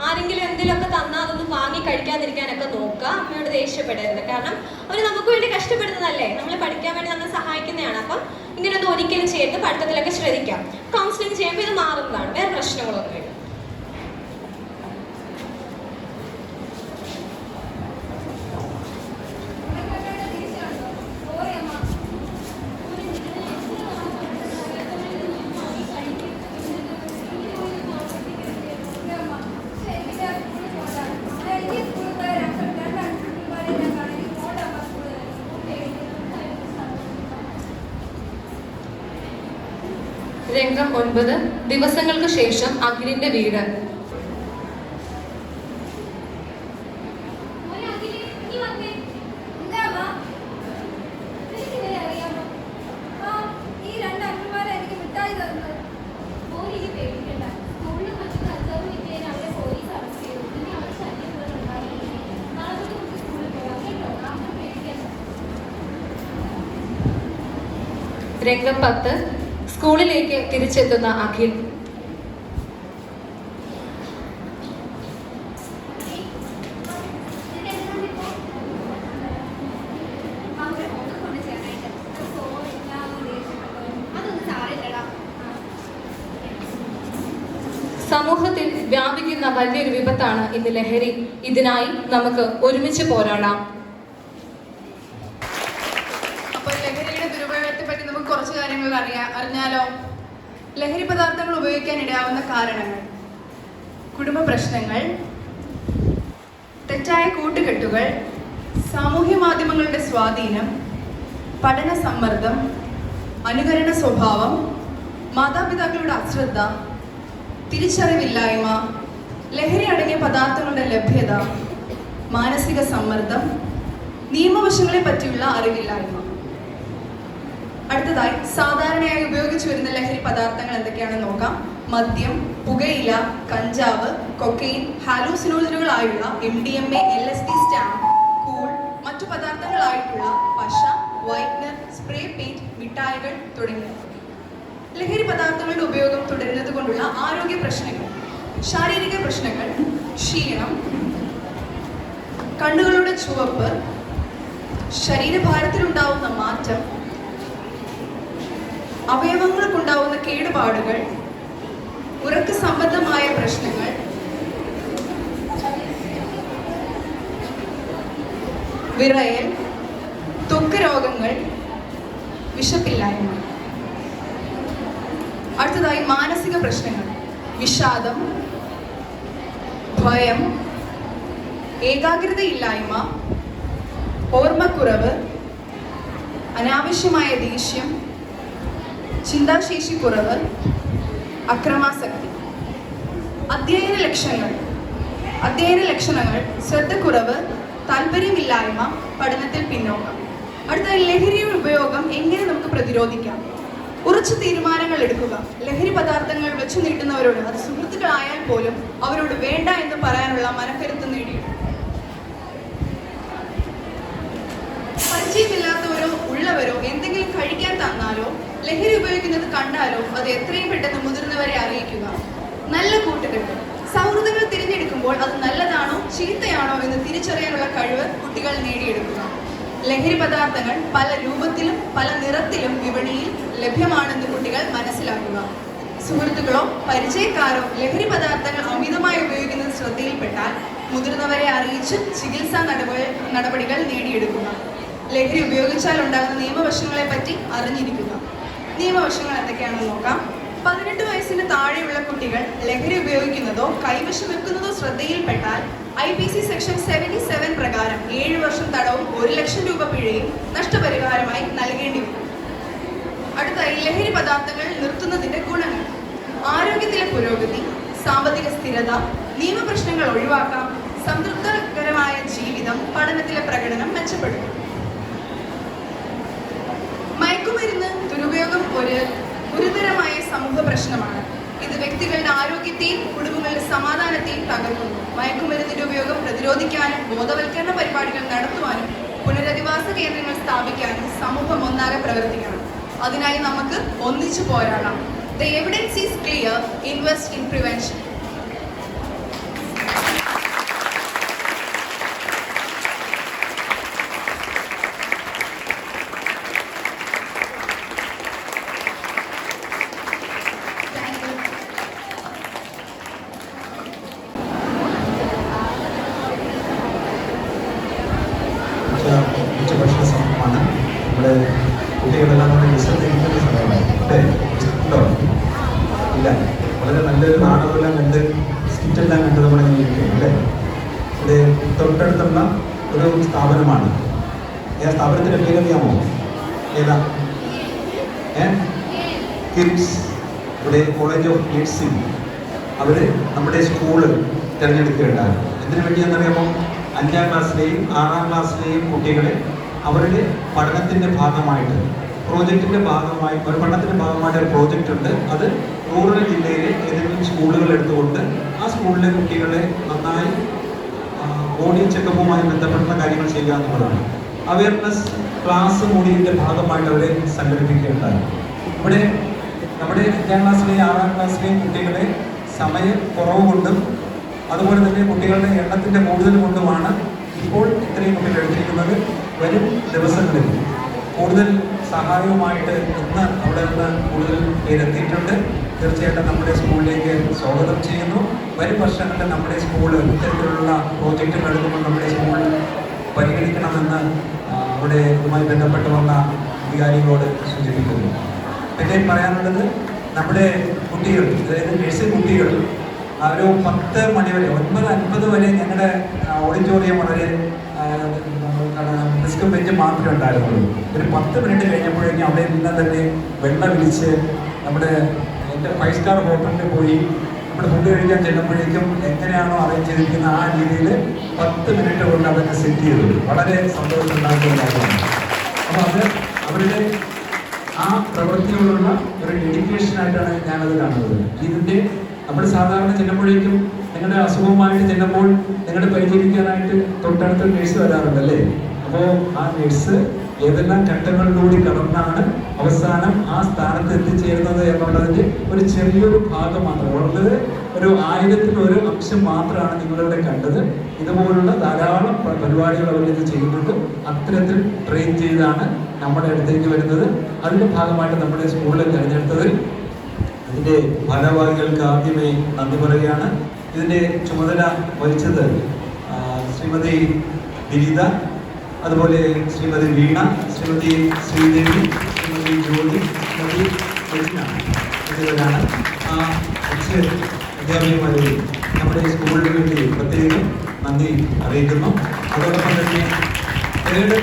Speaker 6: ആരെങ്കിലും എന്തെങ്കിലുമൊക്കെ തന്നാൽ അതൊന്നും വാങ്ങി കഴിക്കാതിരിക്കാനൊക്കെ നോക്കുക. അമ്മയോട് ദേഷ്യപ്പെടരുത്, കാരണം അവർ നമുക്ക് വേണ്ടി കഷ്ടപ്പെടുന്നതല്ലേ, നമ്മളെ പഠിക്കാൻ വേണ്ടി നമ്മളെ സഹായിക്കുന്നതാണ്. അപ്പം ഇങ്ങനെയൊന്നും ഒരിക്കലും ചെയ്ത് പഠിത്തത്തിലൊക്കെ ശ്രദ്ധിക്കാം. കൗൺസിലിംഗ് ചെയ്യുമ്പോൾ ഇത് മാറുന്നതാണ്, വേറെ പ്രശ്നങ്ങളൊന്നുമില്ല.
Speaker 5: രംഗം 9. ദിവസങ്ങൾക്ക് ശേഷം അഖിലിന്റെ വീട്. രംഗം 10. സ്കൂളിലേക്ക് തിരിച്ചെത്തുന്ന അഖിൽ. സമൂഹത്തിൽ വ്യാപിക്കുന്ന വലിയൊരു വിപത്താണ് ഇന്ന് ലഹരി. ഇതിനായി നമുക്ക് ഒരുമിച്ച് പോരാടാം.
Speaker 1: കുറച്ച് കാര്യങ്ങൾ അറിഞ്ഞാലോ? ലഹരി പദാർത്ഥങ്ങൾ ഉപയോഗിക്കാൻ ഇടയാവുന്ന കാരണങ്ങൾ: കുടുംബ പ്രശ്നങ്ങൾ, തെറ്റായ കൂട്ടുകെട്ടുകൾ, സാമൂഹ്യ മാധ്യമങ്ങളുടെ സ്വാധീനം, പഠന സമ്മർദ്ദം, അനുകരണ സ്വഭാവം, മാതാപിതാക്കളുടെ അശ്രദ്ധ, തിരിച്ചറിവില്ലായ്മ, ലഹരി അടങ്ങിയ പദാർത്ഥങ്ങളുടെ ലഭ്യത, മാനസിക സമ്മർദ്ദം, നിയമവശങ്ങളെ പറ്റിയുള്ള അറിവില്ലായ്മ. അടുത്തതായി സാധാരണയായി ഉപയോഗിച്ചു വരുന്ന ലഹരി പദാർത്ഥങ്ങൾ എന്തൊക്കെയാണെന്ന് നോക്കാം. മദ്യം, പുകയില, കഞ്ചാവ്, കൊക്കൈൻ, ഹാലൂസിനോജനുകളായുള്ള MDMA, LSD, സ്റ്റാമ്പ്, കൂൾ, മറ്റു പദാർത്ഥങ്ങളായിട്ടുള്ള പശ, വൈറ്റ്നർ, സ്പ്രേ പെയിന്റ്, മിഠായികൾ തുടങ്ങിയവ. ലഹരി പദാർത്ഥങ്ങളുടെ ഉപയോഗം തുടരുന്നത് കൊണ്ടുള്ള ആരോഗ്യ പ്രശ്നങ്ങൾ: ശാരീരിക പ്രശ്നങ്ങൾ, ക്ഷീണം, കണ്ണുകളുടെ ചുവപ്പ്, ശരീരഭാരത്തിലുണ്ടാവുന്ന മാറ്റം, അവയവങ്ങൾക്കുണ്ടാവുന്ന കേടുപാടുകൾ, ഉറക്ക സംബന്ധമായ പ്രശ്നങ്ങൾ, വിറയൽ, ത്വക്ക് രോഗങ്ങൾ, വിശപ്പില്ലായ്മ. അടുത്തതായി മാനസിക പ്രശ്നങ്ങൾ: വിഷാദം, ഭയം, ഏകാഗ്രതയില്ലായ്മ, ഓർമ്മക്കുറവ്, അനാവശ്യമായ ദേഷ്യം, ചിന്താശേഷി കുറവ്, അക്രമാസക്തി. അധ്യയന ലക്ഷണങ്ങൾ: ശ്രദ്ധക്കുറവ്, താല്പര്യമില്ലായ്മ, പഠനത്തിൽ പിന്നോക്കം. അടുത്തതായി ലഹരിയുടെ ഉപയോഗം എങ്ങനെ നമുക്ക് പ്രതിരോധിക്കാം? ഉറച്ച തീരുമാനങ്ങൾ എടുക്കുക. ലഹരി പദാർത്ഥങ്ങൾ വെച്ചു നീട്ടുന്നവരോട്, അത് സുഹൃത്തുക്കളായാൽ പോലും, അവരോട് വേണ്ട എന്ന് പറയാനുള്ള മനക്കരുത്ത് നേടിയെടുക്കുക. പരിചയമില്ലാത്തവരോ ഉള്ളവരോ എന്തെങ്കിലും കഴിക്കാൻ തന്നാലോ ലഹരി ഉപയോഗിക്കുന്നത് കണ്ടാലോ അത് എത്രയും പെട്ടെന്ന് മുതിർന്നവരെ അറിയിക്കുക. നല്ല കൂട്ടുകെട്ട്: സൗഹൃദങ്ങൾ തിരഞ്ഞെടുക്കുമ്പോൾ അത് നല്ലതാണോ ചീത്തയാണോ എന്ന് തിരിച്ചറിയാനുള്ള കഴിവ് കുട്ടികൾ നേടിയെടുക്കുക. ലഹരി പദാർത്ഥങ്ങൾ പല രൂപത്തിലും പല നിറത്തിലും വിപണിയിൽ ലഭ്യമാണെന്ന് കുട്ടികൾ മനസ്സിലാക്കുക. സുഹൃത്തുക്കളോ പരിചയക്കാരോ ലഹരി പദാർത്ഥങ്ങൾ അമിതമായി ഉപയോഗിക്കുന്നത് ശ്രദ്ധയിൽപ്പെട്ടാൽ മുതിർന്നവരെ അറിയിച്ച് ചികിത്സാ നടപടികൾ നേടിയെടുക്കുക. ലഹരി ഉപയോഗിച്ചാൽ ഉണ്ടാകുന്ന നിയമവശങ്ങളെ പറ്റി അറിഞ്ഞിരിക്കുക. നിയമവശങ്ങൾ എന്തൊക്കെയാണെന്ന് നോക്കാം. 18 വയസ്സിന് താഴെയുള്ള കുട്ടികൾ ലഹരി ഉപയോഗിക്കുന്നതോ കൈവശം വെക്കുന്നതോ ശ്രദ്ധയിൽപ്പെട്ടാൽ IPC സെക്ഷൻ 77 പ്രകാരം 7 വർഷം തടവും 1 ലക്ഷം രൂപ പിഴയും നഷ്ടപരിഹാരമായി നൽകേണ്ടി വരും. അടുത്തായി ലഹരി പദാർത്ഥങ്ങൾ നിർത്തുന്നതിന്റെ ഗുണങ്ങൾ: ആരോഗ്യത്തിലെ പുരോഗതി, സാമ്പത്തിക സ്ഥിരത, നിയമപ്രശ്നങ്ങൾ ഒഴിവാക്കാം, സംതൃപ്തകരമായ ജീവിതം, പഠനത്തിലെ പ്രകടനം മെച്ചപ്പെടും. മയക്കുമരുന്ന് ദുരുപയോഗം ഒരു ഗുരുതരമായ സമൂഹ പ്രശ്നമാണ്. ഇത് വ്യക്തികളുടെ ആരോഗ്യത്തെയും കുടുംബങ്ങളുടെ സമാധാനത്തെയും തകർക്കുന്നു. മയക്കുമരുന്നിന്റെ ഉപയോഗം പ്രതിരോധിക്കാനും ബോധവൽക്കരണ പരിപാടികൾ നടത്തുവാനും പുനരധിവാസ കേന്ദ്രങ്ങൾ സ്ഥാപിക്കാനും സമൂഹം ഒന്നാകെ പ്രവർത്തിക്കണം. അതിനായി നമുക്ക് ഒന്നിച്ചു പോരാടാം. The evidence is clear. Invest in prevention.
Speaker 7: ഉച്ചഭക്ഷണ സമയമാണ്. നമ്മുടെ കുട്ടികളെല്ലാം കൂടെ വിശ്രമിക്കുന്ന സമയമാണ്. അല്ലേ? ഉണ്ടോ? ഇല്ല. വളരെ നല്ലൊരു നാടകമെല്ലാം കണ്ട് സ്കിറ്റെല്ലാം കണ്ട് നമ്മളിങ്ങനെ ഇരിക്കും. അല്ലേ? ഇവിടെ തൊട്ടടുത്തുള്ള ഒരു സ്ഥാപനമാണ്. ആ സ്ഥാപനത്തിൻ്റെ പേരറിയാമോ? ഏതാ? കിഡ്സ്. ഇവിടെ കോളേജ് ഓഫ് നഴ്സിംഗ് അവർ നമ്മുടെ സ്കൂള് തിരഞ്ഞെടുക്കുകയുണ്ടാകും. എന്തിനു വേണ്ടിയാണെന്നറിയാമോ? 5ാം ക്ലാസ്സിലെയും 6ാം ക്ലാസ്സിലെയും കുട്ടികളെ അവരുടെ പഠനത്തിൻ്റെ ഭാഗമായിട്ട് പ്രോജക്റ്റിൻ്റെ ഭാഗമായി ഒരു പഠനത്തിൻ്റെ ഭാഗമായിട്ട് ഒരു പ്രോജക്റ്റ് ഉണ്ട്. അത് റൂറൽ ജില്ലയിലെ ഏതെങ്കിലും സ്കൂളുകൾ എടുത്തുകൊണ്ട് ആ സ്കൂളിലെ കുട്ടികളെ നന്നായി ബോഡി ചെക്കപ്പുമായി ബന്ധപ്പെടുന്ന കാര്യങ്ങൾ ചെയ്യുക എന്നുള്ളതാണ്. അവയർനെസ് ക്ലാസ് കൂടിയുടെ ഭാഗമായിട്ട് അവരെ സംഘടിപ്പിക്കുകയുണ്ടായി. ഇവിടെ നമ്മുടെ 5ാം ക്ലാസ്സിലെയും 6ാം ക്ലാസ്സിലെയും കുട്ടികളെ സമയക്കുറവ് കൊണ്ടും അതുപോലെ തന്നെ കുട്ടികളുടെ എണ്ണത്തിൻ്റെ കൂടുതൽ കൊണ്ടുമാണ് ഇപ്പോൾ ഇത്രയും കുട്ടികൾ എടുത്തിരിക്കുന്നത്. വരും ദിവസങ്ങളിൽ കൂടുതൽ സഹായവുമായിട്ട് ഇന്ന് അവിടെ നിന്ന് കൂടുതൽ പേരെത്തിയിട്ടുണ്ട്. തീർച്ചയായിട്ടും നമ്മുടെ സ്കൂളിലേക്ക് സ്വാഗതം ചെയ്യുന്നു. വരും വർഷങ്ങളിൽ നമ്മുടെ സ്കൂള് ഇത്തരത്തിലുള്ള പ്രോജക്റ്റുകൾ എടുക്കുമ്പോൾ നമ്മുടെ സ്കൂൾ പരിഗണിക്കണമെന്ന് അവിടെ ഇതുമായി ബന്ധപ്പെട്ട് വന്ന അധികാരികളോട് സൂചിപ്പിക്കുന്നു. പിന്നെ പറയാനുള്ളത് നമ്മുടെ കുട്ടികൾ, അതായത് നഴ്സിംഗ് കുട്ടികൾ ഒരു 10 മണി വരെ 9:50 വരെ ഞങ്ങളുടെ ഓഡിറ്റോറിയം വളരെ ഡെസ്ക് ബെഞ്ച് മാത്രമേ ഉണ്ടായിരുന്നുള്ളൂ. ഒരു 10 മിനിറ്റ് കഴിഞ്ഞപ്പോഴേക്കും അവിടെ എല്ലാം തന്നെ വെള്ളം വിളിച്ച് നമ്മുടെ എൻ്റെ 5 സ്റ്റാർ ഹോട്ടലിൽ പോയി നമ്മൾ ഫുഡ് കഴിക്കാൻ ചെല്ലുമ്പോഴേക്കും എങ്ങനെയാണോ അറേഞ്ച് ചെയ്തിരിക്കുന്ന ആ രീതിയിൽ 10 മിനിറ്റ് കൊണ്ട് അതൊക്കെ സെറ്റ് ചെയ്തു. വളരെ സന്തോഷം ഉണ്ടാക്കുന്ന കാര്യമാണ്. അപ്പോൾ അത് അവരുടെ ആ പ്രവൃത്തിയോടുള്ള ഒരു ഡെഡിക്കേഷനായിട്ടാണ് ഞാനത് കാണുന്നത്. ഇതിൻ്റെ നമ്മൾ സാധാരണ ചെല്ലുമ്പോഴേക്കും നിങ്ങളുടെ അസുഖവുമായിട്ട് ചെല്ലുമ്പോൾ നിങ്ങളുടെ പരിചരിക്കാനായിട്ട് തൊട്ടടുത്ത നഴ്സ് വരാറുണ്ടല്ലേ? അപ്പോൾ ആ നഴ്സ് ഏതെല്ലാം ഘട്ടങ്ങളിലൂടെ കടന്നാണ് അവസാനം ആ സ്ഥാനത്ത് എത്തിച്ചേരുന്നത് എന്നുള്ളതിൻ്റെ ഒരു ചെറിയൊരു ഭാഗം മാത്രം, വളരെ ഒരു 1000-ൽ 1 അംശം മാത്രമാണ് നിങ്ങളിവിടെ കണ്ടത്. ഇതുപോലുള്ള ധാരാളം പരിപാടികൾ അവരിത് ചെയ്യുന്നുണ്ട്. അത്തരത്തിൽ ട്രെയിൻ ചെയ്താണ് നമ്മുടെ അടുത്തേക്ക് വരുന്നത്. അതിൻ്റെ ഭാഗമായിട്ട് നമ്മുടെ സ്കൂളിൽ തിരഞ്ഞെടുത്തത് ഇതിൻ്റെ ഭാരവാഹികൾക്ക് ആദ്യമേ നന്ദി പറയുകയാണ്. ഇതിൻ്റെ ചുമതല വഹിച്ചത് ശ്രീമതി വിനീത, അതുപോലെ ശ്രീമതി വീണ, ശ്രീമതി ശ്രീദേവി, ശ്രീമതി ജ്യോതി, ശ്രീമതി രചന എന്നിവരാണ്. അധ്യാപികമാരെ നമ്മുടെ സ്കൂളിന് വേണ്ടി പ്രത്യേകം നന്ദി അറിയിക്കുന്നു. അതോടൊപ്പം തന്നെ തേർഡ്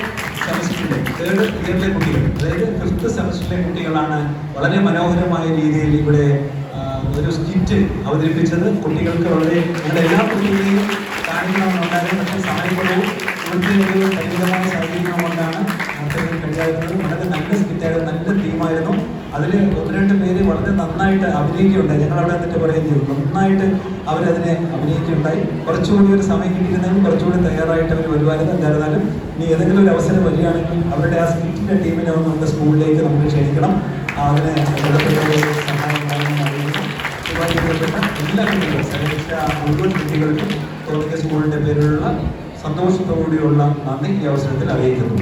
Speaker 7: ഇയറിലെ കുട്ടികൾ, അതായത് 5th സെമസ്റ്ററിലെ കുട്ടികളാണ് വളരെ മനോഹരമായ രീതിയിൽ ഇവിടെ ഒരു സ്കിറ്റ് അവതരിപ്പിച്ചത്. കുട്ടികൾക്ക് വളരെ ഞങ്ങളുടെ എല്ലാ കുട്ടികളെയും കാണിക്കണമെന്നുണ്ടായിരുന്നു. പക്ഷേ സമയക്കുറവും ഇവിടുത്തെ ഒരു പരിമിതമായ സാഹചര്യം കൊണ്ടാണ് നമുക്ക് കഴിയാറുള്ളത്. വളരെ നല്ല സ്കിറ്റായിരുന്നു, നല്ല തീമായിരുന്നു. അതിൽ 1-2 പേര് വളരെ നന്നായിട്ട് അഭിനയിക്കുകയുണ്ടായി. ഞങ്ങളവിടെ എന്നിട്ട് പറയുകയും ചെയ്തു, നന്നായിട്ട് അവരതിനെ അഭിനയിക്കുകയുണ്ടായി. കുറച്ചുകൂടി ഒരു സമയം കിട്ടിയിരുന്നെങ്കിൽ കുറച്ചുകൂടി തയ്യാറായിട്ട് അവർ വരുമായിരുന്നു. എന്തായിരുന്നാലും ഇനി ഏതെങ്കിലും ഒരു അവസരം വരികയാണെങ്കിൽ അവരുടെ ആ സ്കിറ്റിൻ്റെ ടീമിനെ ഒന്ന് നമ്മുടെ സ്കൂളിലേക്ക് നമുക്ക് ക്ഷണിക്കണം. അതിന് സഹായം അറിയിക്കണം. ഇതുമായി ബന്ധപ്പെട്ട എല്ലാ കുട്ടികളും സഹകരിച്ച മുഴുവൻ കുട്ടികൾക്കും തോന്നിയ സ്കൂളിൻ്റെ പേരിലുള്ള സന്തോഷത്തോടുകൂടിയുള്ള നന്ദി ഈ അവസരത്തിൽ അറിയിക്കുന്നു.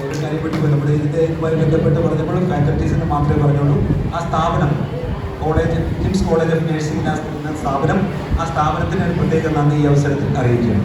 Speaker 7: ഒരു കാര്യം പറ്റി നമ്മുടെ ഇതുമായി ബന്ധപ്പെട്ട് പറഞ്ഞപ്പോൾ ഫാക്കൽറ്റീസിന് മാത്രമേ പറഞ്ഞുള്ളൂ. ആ സ്ഥാപനം college KIMS college of nursing എന്ന സ്ഥാപനം, ആ സ്ഥാപനത്തിന് ഒരു പ്രത്യേക നന്ദി ഈ അവസരത്തിൽ അറിയിക്കുന്നു.